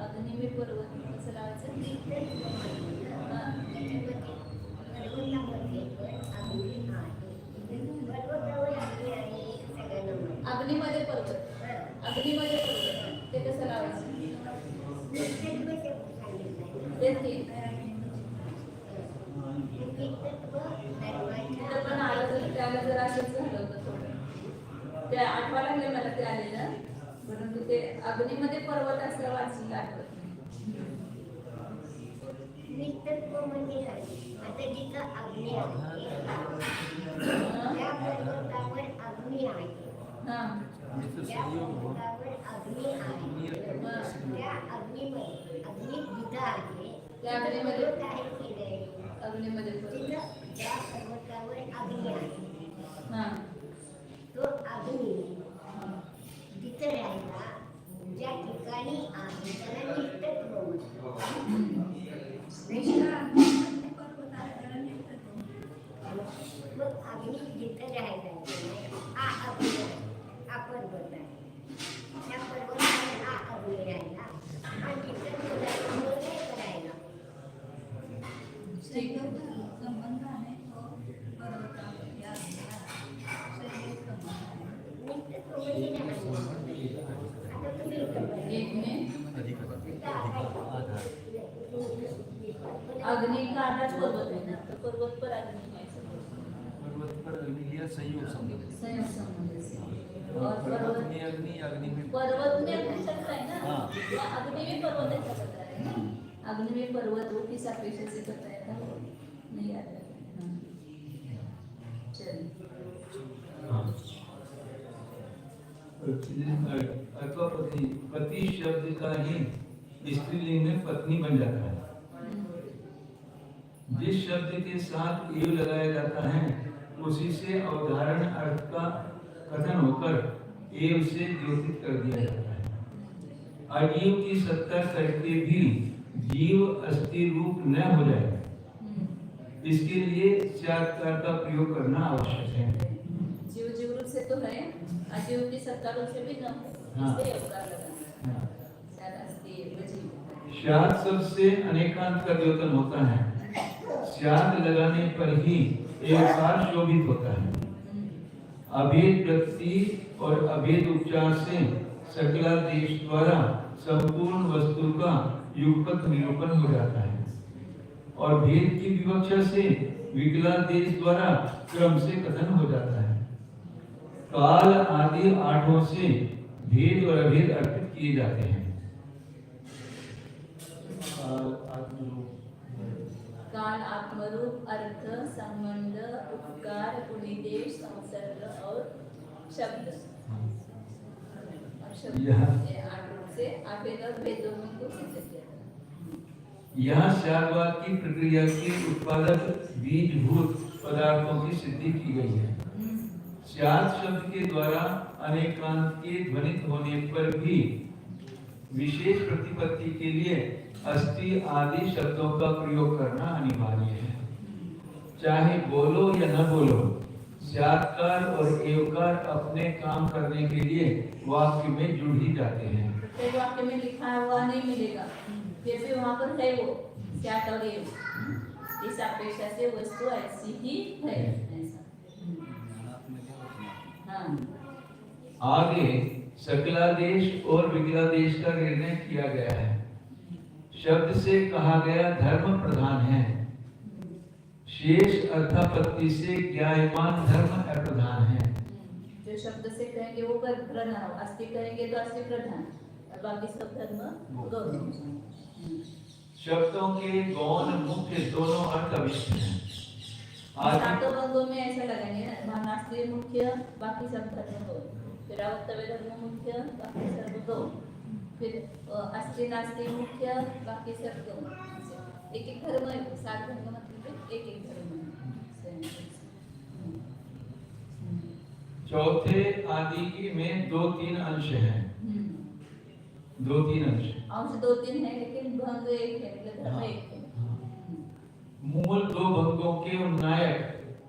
अग्नि में पर्वत कसं लावायचं? अग्निमध्ये पर्वत, अग्निमध्ये पर्वत, ते कसं लावायचं? पण आलं तर त्याला जर असंच झालं होतं थोडं, ते आठवा लागले मला ते आलेलं, परंतु ते अग्निमध्ये पर्वत असं वाचलं आठवत म्हणजे आता जिथं अग्नी आहे त्या पर्वतावर अग्नी आहे, त्या पर्वतावर अग्नी आहे, त्या अग्नीमध्ये अग्नी जिथं आहे त्या अग्नीमध्ये काय केलंय? अग्निमध्ये तिथं त्या पर्वतावर अग्नी आहे, तो अग्नी जिथं राहिला ज्या ठिकाणी आहे त्याला निष्ठत्व म्हणतात. मग अग्नी जिथं राहायला हा अग्नी हा पर्वत आहे, त्या पर्वतावर हा अग्नी राहिला आणि तिथं करायला संबंध आहे तो अग्नि का आधार पर्वत है ना, तो पर्वत पर अग्नि है, पर्वत पर अग्नि या संयोग संबंध से और पर्वत में अग्नि, अग्नि में पर्वत में अग्नि सकता है ना। हाँ। अग्नि में पर्वत ऐसा बता रहे हैं, अग्नि में पर्वत वो किस अपेक्षा से बताया था नहीं याद है। चलिए अथवा पति, पति शब्द का ही स्त्रीलिंग में पत्नी बन जाता है। जिस शब्द के साथ एव लगाया जाता है उसी से अवधारण अर्थ का कथन होकर एव से द्योतित कर दिया जाता है। अजीव की सत्ता करके भी जीव अस्थि रूप न हो जाए, इसके लिए चाकार का प्रयोग करना आवश्यक है। जीव जीव रूप से तो है, अजीव की सत्ता रूप से भी न हो, हाँ। इसलिए अवतार लगाना। शायद अस्थि जीव। शाद शब्द से अनेकांत का द्योतन होता है। शाद लगाने पर ही एवकार शोभित होता है। अभेद व्यक्ति और अभेद उपचार से सकलादेश द्वारा संपूर्ण वस्तु का युगपत निरूपण हो जाता है और भेद की विवक्षा से विकलादेश द्वारा क्रम से कथन हो जाता है। काल आदि आठों से भेद और अभेद अर्पित किए जाते हैं। काल, आत्मरूप, अर्थ, संबंध, उपकार, पुनिदेश, संसर्ग और शब्द। और शब्द ये 8 रूप से आवेद और भेदों में को सिद्ध किया था। यहाँ शागवाद की प्रक्रिया के उत्पादक बीजभूत पदार्थों की सिद्धि की गई है। शाद शब्द के द्वारा अनेकांत के ध्वनित होने पर भी विशेष प्रतिपत्ति के लिए अस्थि आदि शब्दों का प्रयोग करना अनिवार्य है। चाहे बोलो या न बोलो, शादकार और एवकार अपने काम करने के लिए वाक्य में जुड़ ही जाते हैं। प्रत्येक वाक्य में लिखा हुआ नहीं मिलेगा, फिर भी वहाँ पर है वो शाद और एव। इस अपेक्षा से वस्तु ऐसी ही है। ऐसा आगे सकलादेश और विकलादेश का निर्णय किया गया है। शब्द से कहा गया धर्म प्रधान है, शेष अर्थापत्ति से ज्ञायमान धर्म अप्रधान है। जो शब्द से कहेंगे वो प्रधान, अस्थि कहेंगे तो अस्थि प्रधान, और बाकी सब धर्म गौण। शब्दों के गौण मुख्य दोनों अर्थ अविष्ट हैं। सातों वर्गों में ऐसा लगाएंगे ना, भानास्त्रीय मुख्य, बाकी सब धर्म गौण, फिर अवक्तव्य धर्म मुख्य, बाकी सर्व गौण, फिर अस्थि नास्ति मुख्य, बाकी सब गौण। एक एक धर्म है, 7 धर्म मतलब एक एक धर्म है। चौथे आदि की में 2-3 अंश हैं। 2-3 अंश 2-3 है, लेकिन भंग एक है, मतलब धर्म एक है। मूल 2 भंगों के उन्नायक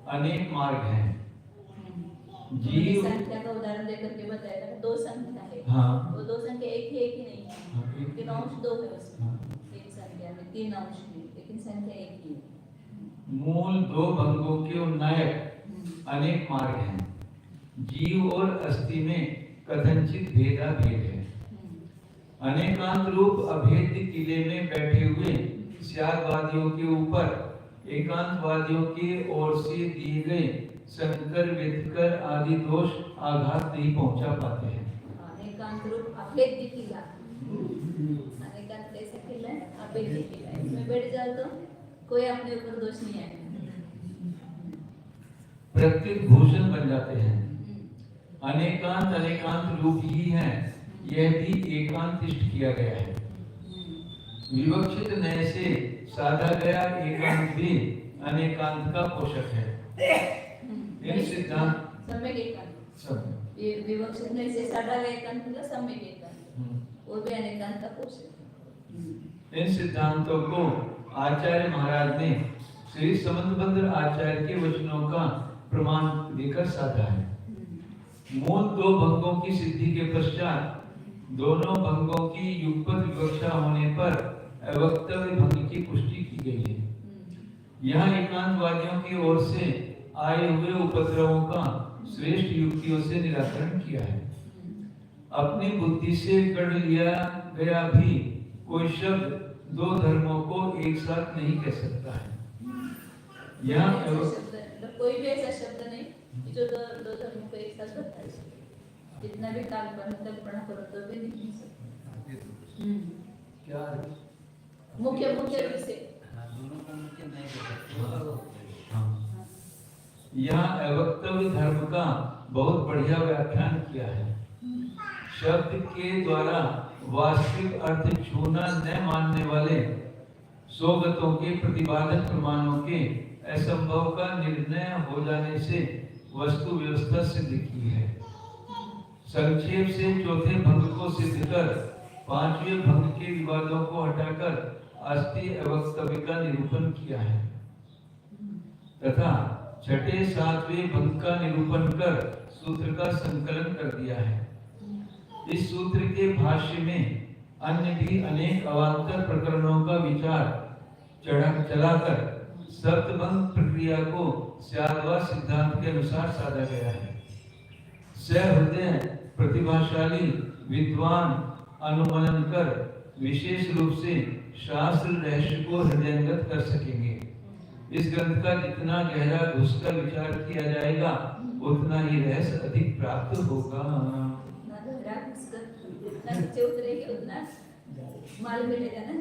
अनेक मार्ग हैं। जीव संख्या का उदाहरण देकर के बताया था, 2 संख्या है। हाँ। वो 2 संख्या एक ही नहीं है, हाँ, एक- लेकिन अंश 2 है उसमें। हाँ। 3 संख्या में 3 अंश है, लेकिन संख्या एक ही है। मूल 2 भंगों के उन्नायक अनेक मार्ग हैं। जीव और अस्थि में कथनचित भेदा भेद है। अनेकांत रूप अभेद्य किले में बैठे हुए त्यागवादियों के ऊपर एकांतवादियों की ओर से दिए गए संकर व्यतिकर आदि दोष आघात नहीं पहुंचा पाते हैं। एकांत रूप अभेद्य किला, अनेकांत कैसे किला है, अभेद्य किला है। इसमें बैठ जाओ तो कोई अपने ऊपर दोष नहीं आएगा, प्रत्युत भूषण बन जाते हैं। अनेकांत अनेकांत रूप ही है, यह भी एकांतिष्ठ किया गया है। विवक्षित नय से साधा गया एकांत भी अनेकांत का पोषक है। इन सिद्धांत सम्यक एकांत, सब ये विवक्षित नय से साधा गया एकांत मतलब सम्यक एकांत, वो भी अनेकांत का पोषक है। इन सिद्धांतों को आचार्य महाराज ने श्री समंतभद्र आचार्य के वचनों का प्रमाण देकर साधा है। मूल 2 भंगों की सिद्धि के पश्चात दोनों भंगों की युगपत विवक्षा होने पर अवक्तव्य भंग की पुष्टि की गई है। यहाँ एकांतवादियों की ओर से आए हुए उपद्रवों का श्रेष्ठ युक्तियों से निराकरण किया है। अपनी बुद्धि से गढ़ लिया गया भी कोई शब्द 2 धर्मों को एक साथ नहीं कह सकता है। यहाँ कोई भी ऐसा शब्द नहीं कि जो 2 धर्मों को एक साथ बता सके। कितना भी कल्पना करो तो भी नहीं सकते। क्या मुख्य रूप से यहाँ अवक्तव्य धर्म का बहुत बढ़िया व्याख्यान किया है। शब्द के द्वारा वास्तविक अर्थ छूना न मानने वाले सोगतों के प्रतिपादन प्रमाणों के असंभव का निर्णय हो जाने से वस्तु व्यवस्था सिद्ध की है। संक्षेप से चौथे भंग को सिद्ध कर 5वें भंग के विवादों को हटाकर अस्थि अवक्तव्य का निरूपण किया है तथा 6ठे 7वें भंग का निरूपण कर सूत्र का संकलन कर दिया है। इस सूत्र के भाष्य में अन्य भी अनेक अवान्तर प्रकरणों का विचार चलाकर सप्तभंग प्रक्रिया को स्याद्वा सिद्धांत के अनुसार साधा गया है। सहृदय प्रतिभाशाली विद्वान अनुमनन कर विशेष रूप से शास्त्र रहस्य को हृदयंगत कर सकेंगे। इस ग्रंथ का जितना गहरा घुसकर विचार किया जाएगा उतना ही रहस्य अधिक प्राप्त होगा। उसका जितना नीचे उतरेंगे उतना माल मिलेगा ना।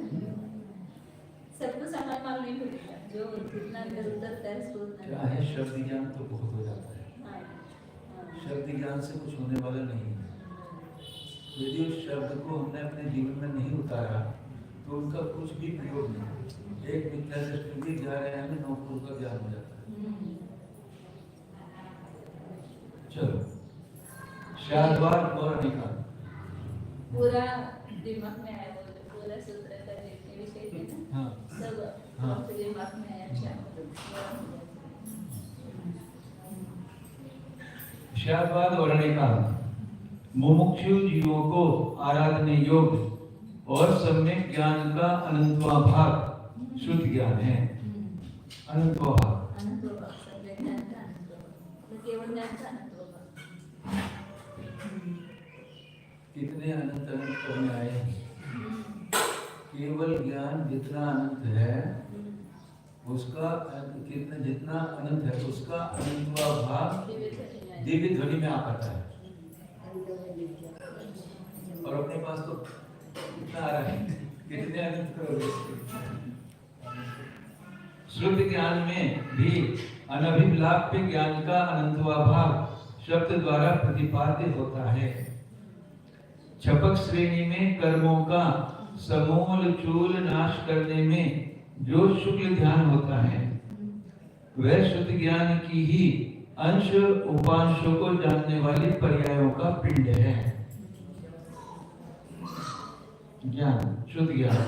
सबको समान माल नहीं मिलेगा, जो जितना अंदर उतरता है उसको उतना। क्या है, शब्द ज्ञान तो बहुत हो जाता है। हाँ, हाँ। शब्द ज्ञान से कुछ होने वाला नहीं है। यदि उस शब्द को हमने अपने जीवन में नहीं उतारा तो उनका कुछ भी प्रयोग नहीं। एक मिथ्या दृष्टि भी जा रहे हैं, हमें नौकरों का ज्ञान हो जाता है। चलो, शाद्वार और निकाल पूरा दिमाग में आया, वो जो पूरा सूत्र का जितने विषय थे ना, हाँ सब हाँ। आपके दिमाग में आया। अच्छा, शाद्वाद और निकाल मुमुक्षु जीवों को आराधने योग्य और सम्यक ज्ञान का अनंतवा भाग शुद्ध ज्ञान है। अनंतवा भाग, अनंतोभाव, सब ज्ञान का अनंतोभाव, तो केवल ज्ञान का अनंतोभाव। कितने अनंत अनंत करने आए हैं। केवल ज्ञान जितना अनंत है उसका कितना, जितना अनंत है उसका अनंतवा भाग दिव्य ध्वनि में आ पाता है। और अपने पास तो कितना आ रहा है, कितने अनंत करोगे इसके। शुद्ध ज्ञान में भी अनभिलाप्य ज्ञान का अनंतवा भाग शब्द द्वारा प्रतिपाद्य होता है। छपक श्रेणी में कर्मों का समूल चूल नाश करने में जो शुक्ल ध्यान होता है वह शुद्ध ज्ञान की ही अंश उपांशों को जानने वाली पर्यायों का पिंड है। ज्ञान, शुद्ध ज्ञान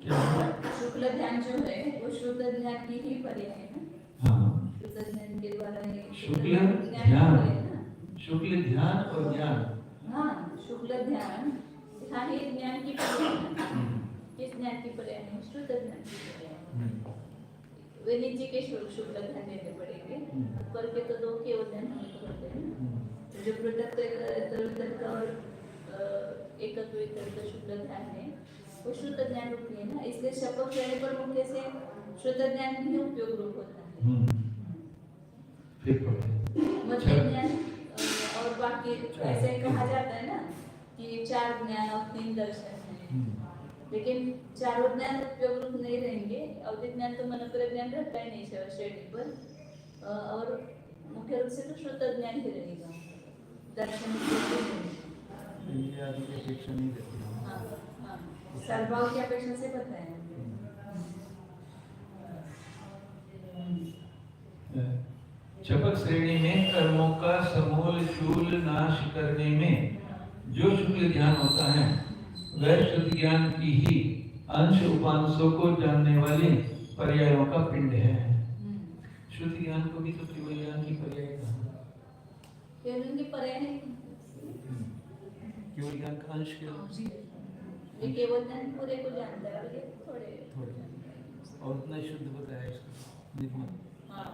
क्या है? शुक्ल ध्यान जो है वो शुद्ध ध्यान की ही पर्याय है ना। हाँ, शुद्ध ध्यान के द्वारा ही शुक्ल ज्ञान ध्यान, है ना। शुक्ल ध्यान और ज्ञान। हाँ, शुक्ल ध्यान हाँ ही ज्ञान की पर्याय है। किस ज्ञान की पर्याय है? शुद्ध ध्यान की पर्याय है। वे नीचे के शुक्ल ध्यान लेने पड़ेंगे, ऊपर के तो दो केवल ध्यान हमें तो होते हैं ना। तो जो पृथक और एकत्व शुक्ल ध्यान है वो शुद्ध ज्ञान रूप है ना। इसलिए शपथ लेने पर मुख्य से शुद्ध ज्ञान ही उपयोग रूप होता है। फिर पढ़ते मध्य ज्ञान और बाकी ऐसे कहा जाता है ना कि 4 ज्ञान और 3 दर्शन है, लेकिन चारों ज्ञान उपयोग रूप नहीं रहेंगे। अवधि ज्ञान तो मन पर ज्ञान रहता है नहीं श्रेणी पर, और मुख्य रूप से तो शुद्ध ज्ञान ही रहेगा। दर्शन ये आदि की अपेक्षा नहीं रहती। हाँ, हाँ, सर्वभाव की अपेक्षा से पता है। छपक श्रेणी में कर्मों का समूल चूल नाश करने में जो शुक्ल ज्ञान होता है वह शुद्ध ज्ञान की ही अंश उपांशों को जानने वाली पर्यायों का पिंड है। शुद्ध ज्ञान को भी तो केवल ज्ञान की पर्याय कहा। केवल की पर्याय नहीं, केवल ज्ञान का अंश ये केवल ज्ञान पूरे को जानता है और ये थोड़े और उतना शुद्ध बताया इसको। हाँ।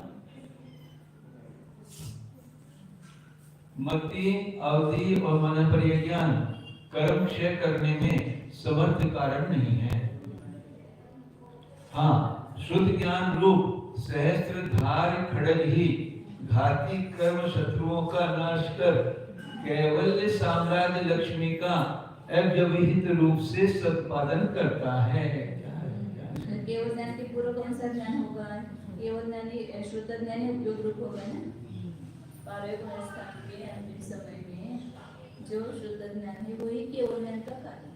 मति, अवधि और मन पर यह ज्ञान कर्म क्षय करने में समर्थ कारण नहीं है। हाँ, शुद्ध ज्ञान रूप सहस्त्रधार खड्ग ही घाती कर्म शत्रुओं का नाश कर कैवल्य साम्राज्य लक्ष्मी का अव्यवहित रूप से संपादन करता है। केवल ज्ञान के पूर्व कौन सा ज्ञान होगा? केवल ज्ञान ही शुद्ध ज्ञान ही उपयोग रूप होगा ना। पारयोग स्थान के अंतिम समय में जो शुद्ध ज्ञान है वही केवल ज्ञान का कार्य है।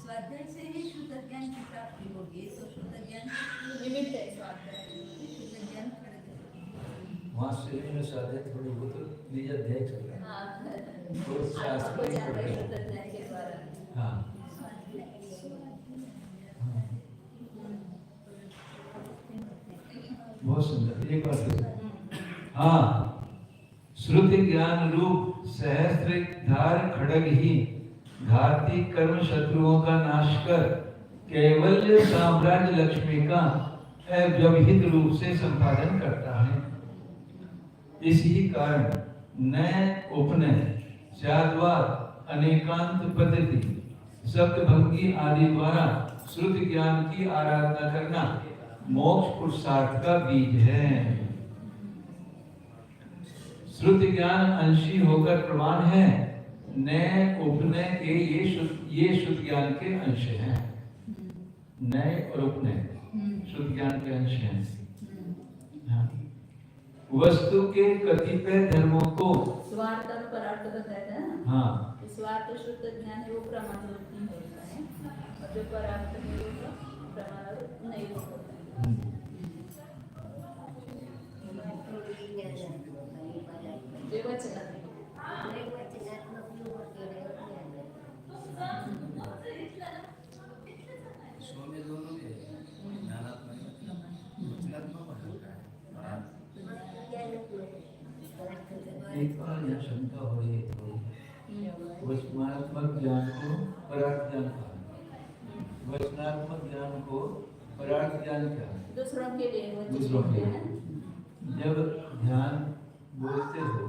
स्वाध्याय से ही शुद्ध ज्ञान की प्राप्ति होगी, तो शुद्ध ज्ञान निमित्त है स्वाध्याय। शुद्ध ज्ञान वहाँ से में साधे थोड़ी बहुत निज अध्याय चल रहा है। हाँ, तो शास्त्र आपको जाना है शुद्ध ज्ञान के द्वारा। हाँ, बहुत सुंदर। एक बार फिर। हाँ, श्रुति ज्ञान रूप सहस्त्र धार खड्ग ही घाती कर्म शत्रुओं का नाश कर कैवल्य साम्राज्य लक्ष्मी का अव्यवहित रूप से संपादन करता है। इसी कारण नए उपनय, शाद्वाद, अनेकांत पद्धति, सप्तभंगी आदि द्वारा श्रुति ज्ञान की आराधना करना मोक्ष पुरुषार्थ का बीज है। श्रुति ज्ञान अंशी होकर प्रमाण है, नए उपनय के ये शुद्ध ज्ञान के अंश हैं। नए और उपनय शुद्ध ज्ञान के अंश हैं। हाँ। वस्तु के कतिपय धर्मों को स्वार्थ और परार्थ बताया था ना। हाँ स्वार्थ शुद्ध ज्ञान है वो प्रमाण रूप नहीं होता है, और जो परार्थ है वो प्रमाण रूप नहीं होता है। जे वचनात्मक स्वामी दोनों के ज्ञानात्मक वचनात्मक होता है। एक बार यह शंका हो रही है, वचनात्मक ज्ञान को परार्थ ज्ञान कहा, वचनात्मक ज्ञान को परार्थ ज्ञान क्या है? दूसरों के लिए दूसरों के लिए। जब ध्यान बोलते हो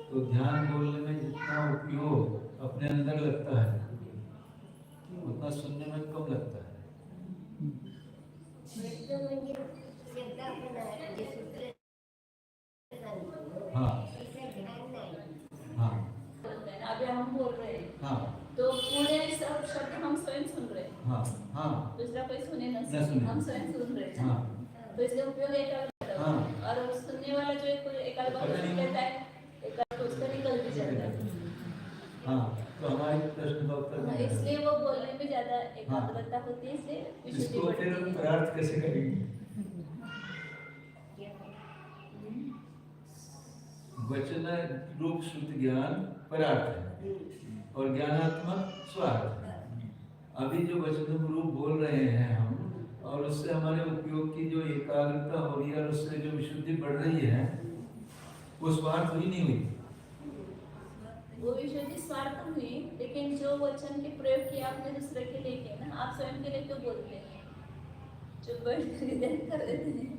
तो ध्यान बोलने में जितना उपयोग अपने अंदर लगता है उतना सुनने में कम लगता है। हाँ हाँ अभी हम बोल रहे हैं हाँ तो पूरे सब शब्द हम स्वयं सुन रहे हैं। हाँ हाँ दूसरा कोई सुने न न सुने। हम स्वयं सुन रहे हैं। हाँ तो इसका उपयोग एक हाँ। और सुनने वाला जो एक बार सुन लेता है, एक बार तो उसका निकल भी जाता है। हाँ तो हमारे प्रश्न का उत्तर हाँ, नहीं है। इसलिए वो बोलने में ज्यादा एकाग्रता होती है, इसलिए विशुद्धि इसको फिर बढ़ती हम है। परार्थ कैसे करेंगे? वचन रूप शुद्ध ज्ञान परार्थ है और ज्ञानात्मक स्वार्थ है। अभी जो वचन रूप बोल रहे हैं हम, और उससे हमारे उपयोग की जो एकाग्रता हो रही है और उससे जो विशुद्धि बढ़ रही है वो स्वार्थ हुई नहीं हुई। वो विशुद्धि स्वार्थ हुई, लेकिन जो वचन के प्रयोग किया आपने दूसरे के लिए किया ना, आप स्वयं के लिए क्यों बोलते हैं? जो बैठ कर देते हैं।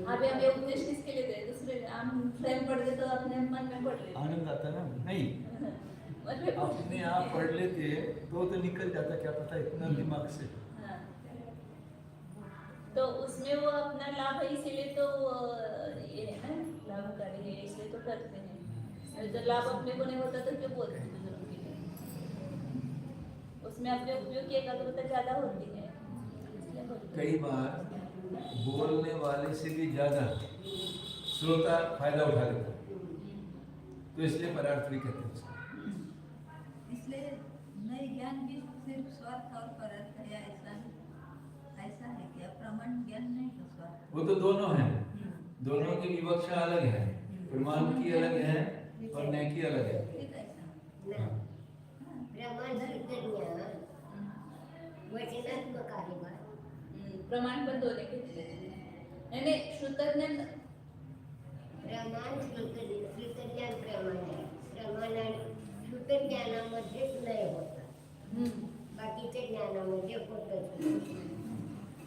अभी हम ये उपदेश किसके लिए दे? दूसरे हम स्वयं पढ़ ले तो अपने मन में पढ़ लेते। आनंद आता ना? नहीं, अपने आप पढ़ लेते तो निकल जाता, क्या पता इतना दिमाग से। हाँ। तो उसमें वो अपना लाभ है, इसीलिए तो ये है ना, लाभकारी है इसलिए तो करते हैं। जब लाभ अपने को नहीं होता तो क्यों बोलते हैं दूसरों के लिए? उसमें अपने उपयोग की एकाग्रता ज्यादा होती है, इसलिए बोलते हैं। कई बार बोलने वाले से भी ज्यादा श्रोता फायदा उठा लेता है, तो इसलिए परार्थ भी कहते हैं उसको। इसलिए नए ज्ञान भी सिर्फ स्वार्थ और परार्थ है, ऐसा है क्या? प्रमाण ज्ञान नहीं तो स्वार्थ। वो तो दोनों हैं, दोनों की विवक्षा अलग है, प्रमाण की अलग है और न्याय की अलग है। ठीक है ऐसा। वचनात्मक आहे बा. प्रमाण पण दोन्ही घेतले. नाही शुद्ध ज्ञान प्रमाण श्रुतज्ञान प्रमाण आहे. प्रमाण आणि श्रुतज्ञानामध्येच लय होतं, बाकीच्या ज्ञानामध्ये होतच नाही.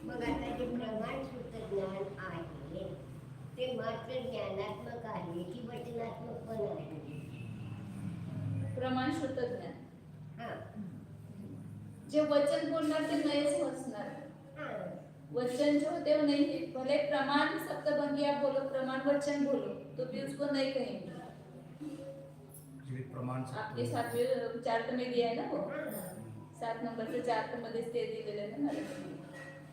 मग आता जे प्रमाण श्रुतज्ञान आहे ते मात्र ज्ञानात्मक आहे की वचनात्मक पण आहे? प्रमाण शुद्ध ज्ञान. हां जे वचन बोलणार ते नयच असणार. हां वचन जो होते वो नहीं है, भले प्रमाण सप्तभंगी आप बोलो, प्रमाण वचन बोलो, तो भी उसको नहीं कहेंगे. प्रमाण आपके सातवें चार्ट में दिया है ना वो, 7 नंबर से चार्ट मध्ये ते दिलेलं आहे ना मराठी.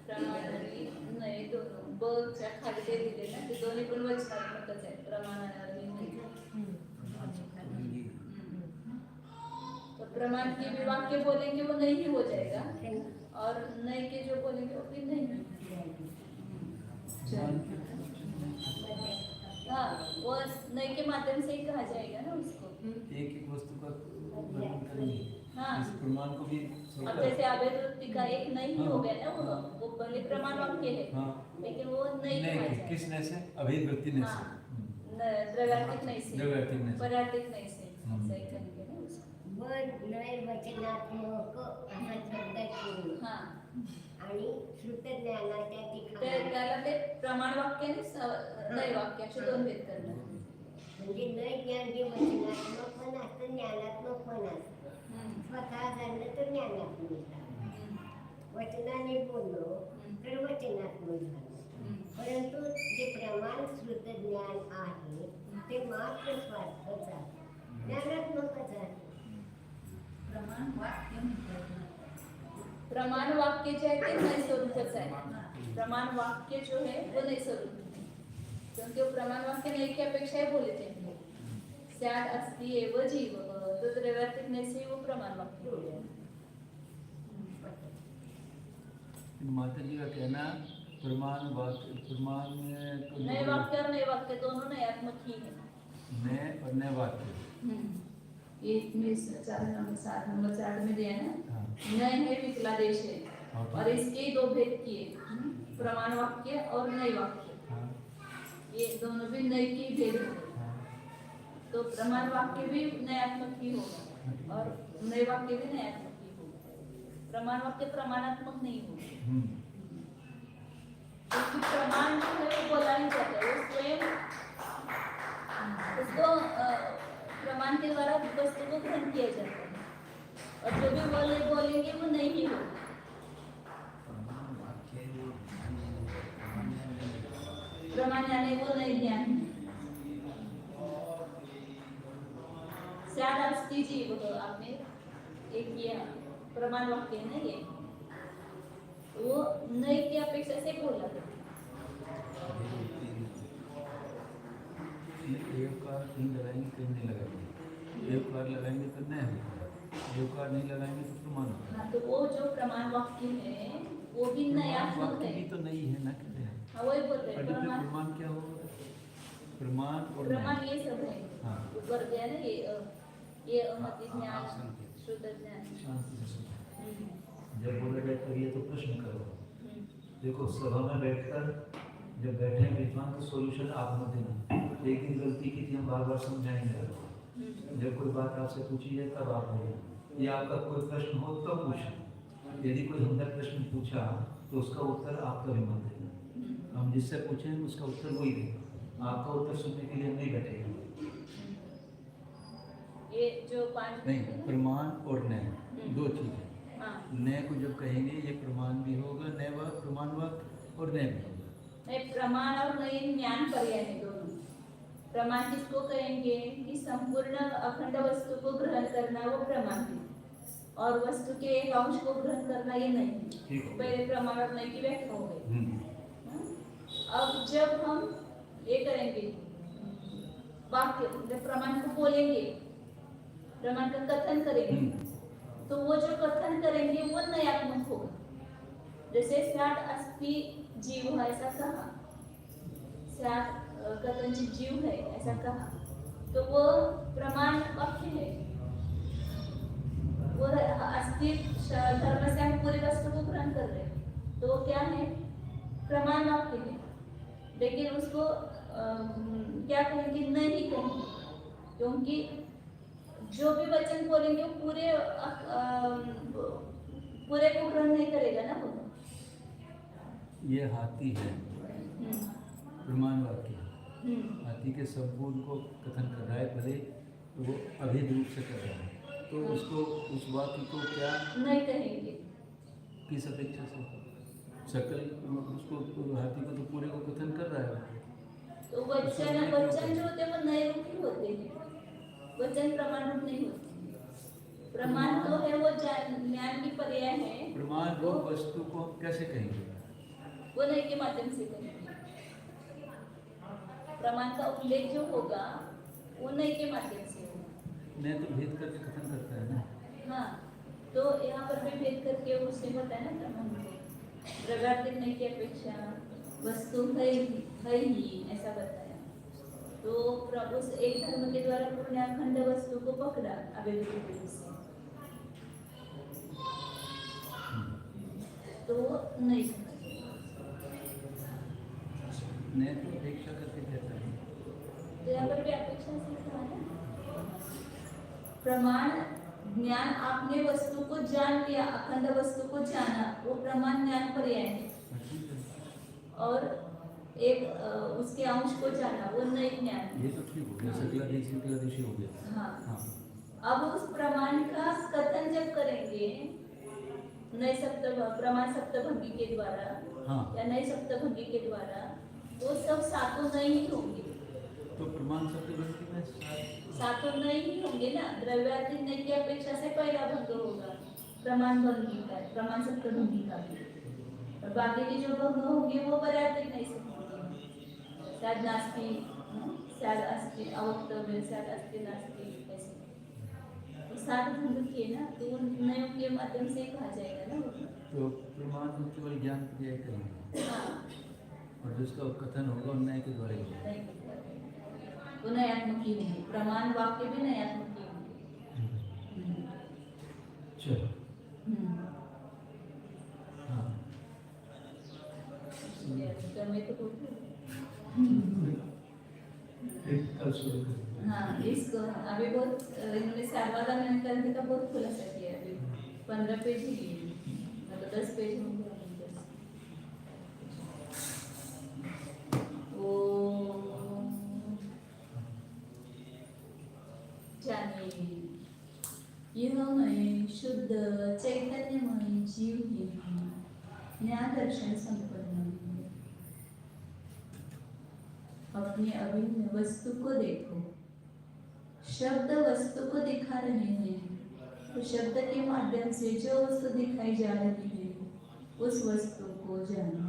प्रमाण आणि नय दोन ब च्या खाली ते दिले ना, ते दोन्ही पण वचनात्मकच आहे. प्रमाण आणि नय. तो प्रमाण के भी वाक्य बोलेंगे वो नहीं हो जाएगा, और नए के जो बोलेंगे वो भी नहीं. हाँ, वो नए के माध्यम से ही कहा जाएगा ना उसको. एक एक वस्तु का वर्णन करेंगे, हाँ. इस प्रमाण को भी अब जैसे अवैध वृत्ति का एक नहीं हो गया ना, वो भले प्रमाण वाक्य है, हाँ लेकिन वो नहीं कहा नहीं, जाएगा. किस ने से? अभेद वृत्ति ने से। हाँ. द्रव्यार्थिक नहीं से, द्रव्यार्थिक नहीं से। परार्थिक नहीं से, हम्म. सही कहेंगे ना उसको. वन नय वचनात्मक असा शब्द आहे. हाँ. आणि श्रुतज्ञानाच्या ठिकाणी त्याला ते प्रमाण वाक्य आणि नय वाक्य असे दोन भेद करणार. म्हणजे नय ज्ञान जे वचनात्मक पण असतं, ज्ञानात्मक पण असतं. हम्म. स्वतः जाणलं तर ज्ञानात्मक झालं. वचनाने बोललो तर वचनात्मक झालं. परंतु जे प्रमाण श्रुत ज्ञान आहे ते मात्र स्वार्थच आहे, ज्ञानात्मकच आहे. प्रमाण वाक्य म्हणतात ना. प्रमाण वाक्य जो है वो नए स्वरूपच है. प्रमाण वाक्य जो है वो नए स्वरूप है, क्योंकि वो प्रमाण वाक्य नए की अपेक्षा ही बोले थे. स्यात् अस्ति एव जीवः, तो त्रैवर्तिक नए से वो प्रमाण वाक्य हो गया. माता जी का कहना प्रमाण वाक्य प्रमाण नए वाक्य और नए वाक्य दोनों नयात्मक ही है. नए और नए वाक्य. ये इसमें 7 में दिया है ना. हाँ. नए है विकलादेश है और इसके दो भेद किए, प्रमाण वाक्य और नए वाक्य. हाँ. ये दोनों भी नए की भेद है. हाँ. तो प्रमाण वाक्य भी नयात्मक ही होगा और नए वाक्य भी नयात्मक ही होगा. प्रमाण वाक्य प्रमाणात्मक नहीं होगा, क्योंकि प्रमाण जो है वो बोला नहीं जाता है, वो स्वयं उसको प्रमाण के द्वारा वस्तु को ग्रहण किया जाता है, और जो भी बोलेंगे वो नहीं ही होगा. प्रमाण यानी वो नहीं ज्ञान है. स्यात् अस्ति जीवः आपने एक किया प्रमाण वाक्य है ना, ये वो नए की अपेक्षा से बोला. एक कार नहीं लगाएंगे कहीं नहीं लगाएंगे, एक कार लगाएंगे तो नहीं होगा, एक कार नहीं लगाएंगे तो प्रमाण होगा. हाँ, तो वो जो प्रमाण वाक्य है वो भी नयात्मक वाक्य है. भी तो नहीं है ना, कहते हैं. हाँ, वही बोलते हैं प्रमाण. प्रमाण क्या होगा? प्रमाण और प्रमाण नए. ये सब है. हाँ. ऊपर गया ना ये अमति ज्ञान, शुद्ध ज्ञान. शांति से सुनो. जब बोला जाए तो ये तो प्रश्न करो. देखो सभा में बैठकर जब बैठे हैं विद्वान तो सॉल्यूशन आप मत देना. एक दिन गलती की थी, हम बार बार समझाएंगे. जब कोई बात आपसे पूछी जाए तब आप बोलें, या आपका कोई प्रश्न हो तो पूछें. यदि कोई हमने प्रश्न पूछा तो उसका उत्तर आप कभी मत देना. हम जिससे पूछें उसका उत्तर वही दें. आपका उत्तर सुनने के लिए हम नहीं बैठेंगे. ये जो 5 नहीं, प्रमाण और नए दो चीज़ें. हाँ, नए को जब कहेंगे ये प्रमाण भी होगा, नए वाक प्रमाण वाक और नए भी होगा. नहीं, प्रमाण और नए ज्ञान पर्याय है दोनों. प्रमाण किसको कहेंगे कि संपूर्ण अखंड वस्तु को ग्रहण करना वो प्रमाण है, और वस्तु के एक अंश को ग्रहण करना ये नहीं है. ठीक है. पहले प्रमाण और नए की व्याख्या हो गई. हम्म. अब जब हम ये करेंगे वाक्य, जब प्रमाण को बोलेंगे, प्रमाण का कथन करेंगे, तो वो जो कथन करेंगे वो नयात्मक होगा. जैसे स्यात् अस्ति जीव ऐसा कहा, स्यात् कथनचित जीव है ऐसा कहा, तो वो प्रमाण वाक्य है. वो अस्ति धर्म से हम पूरी वस्तु को ग्रहण कर रहे हैं, तो वो क्या है? प्रमाण वाक्य है. लेकिन उसको क्या कहेंगे? नहीं कहेंगे, क्योंकि जो भी वचन बोलेंगे वो पूरे को ग्रहण नहीं करेगा ना वो. ये हाथी है, प्रमाण वाक्य. हाथी के सब गुण को कथन कर रहा है, भले वो अभेद रूप से कर रहा है, तो उसको उस वाक्य को क्या नहीं कहेंगे. किस अपेक्षा से? सकल उसको हाथी को तो पूरे को कथन कर रहा है. तो वचन जो होते हैं वो नए रूप ही होते हैं, वचन प्रमाण रूप नहीं होते. प्रमाण तो है वो ज्ञान की पर्याय है. प्रमाण रूप वस्तु को हम कैसे कहेंगे? वो नए के माध्यम से करेंगे. प्रमाण का उल्लेख जो होगा वो नए के माध्यम से होगा. नहीं तो भेद करके कथन करता है ना. हाँ, तो यहाँ पर भी भेद करके उसने बताया ना प्रमाण को प्रगाढ़ नए की अपेक्षा वस्तु है ही ऐसा बताया. तो उस एक धर्म के द्वारा पूर्ण अखंड वस्तु को पकड़ा अवैध रूप से, तो नहीं नहीं तो अपेक्षा करके कहता है. तो यहाँ पर भी अपेक्षा से कहा है. प्रमाण ज्ञान, आपने वस्तु को जान लिया, अखंड वस्तु को जाना, वो प्रमाण ज्ञान पर्याय है. और एक उसके अंश को जाना वो नए ज्ञान. ये तो ठीक हो गया, सकलादेशी हो गया. हाँ. हाँ. अब उस प्रमाण का कथन जब करेंगे नए प्रमाण सप्तभंगी के द्वारा हाँ। या नए सप्तभंगी के द्वारा, वो सब सातों नए ही होंगे। तो प्रमाण सप्तभंगी में सातों नए ही होंगे ना। द्रव्यातीत नए की अपेक्षा से पहला भंग होगा प्रमाण भंगी का, प्रमाण सप्तभंगी का भी। और बाकी के जो भंग होंगे वो पर्याप्त नहीं से होंगे। शायद नास्ति, शायद अस्ति, अवक्तव्य, शायद अस्ति नास्ति, ऐसे तो सात भंग किए ना, तो उन नयों के माध्यम से ही कहा जाएगा ना वो। तो प्रमाण तो केवल ज्ञान क्रिया करेंगे हाँ, और जिसका कथन होगा न्याय के द्वारा ही होगा। नहीं होगा। वो नयात्मकी होंगे, प्रमाण वाक्य भी नयात्मकी होंगे। चलो हाँ मैं तो बोलती एक कल शुरू करेंगे। हाँ, इसको अभी बहुत इन्होंने सारवादा में ग्रंथ का बहुत खुलासा किया। अभी 15 पेज ही लिए, मतलब 10 पेज होंगे। जानिए, यह मैं शुद्ध चैतन्यमय जीव ही हूँ, ज्ञान दर्शन संपन्न हूँ। अपने अभिन्न वस्तु को देखो। शब्द वस्तु को दिखा रहे हैं, तो शब्द के माध्यम से जो वस्तु दिखाई जा रही है उस वस्तु को जानो।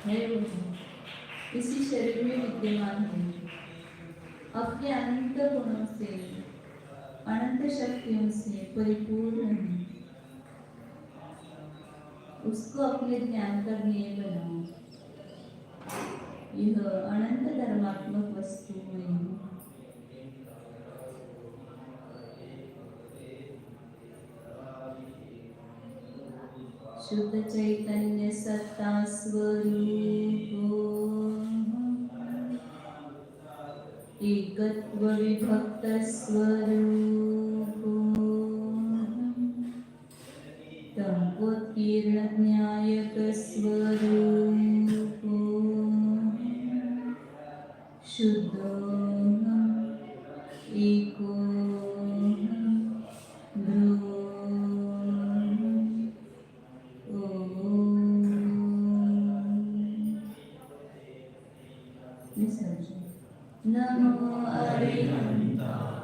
है वो इसी शरीर में विद्यमान है, अपने अनंत गुणों से, अनंत शक्तियों से परिपूर्ण है। उसको अपने ध्यान का ध्येय बनाओ। यह अनंत धर्मात्मक वस्तु है। शुद्ध चैतन्य सत्ता स्वरूप, एकत्व विभक्त स्वरूप, तमोत्कीर्ण न्यायक स्वरूप, शुद्धोऽहम् एकोऽहम् ब्रह्म। नमो अरिहन्ताय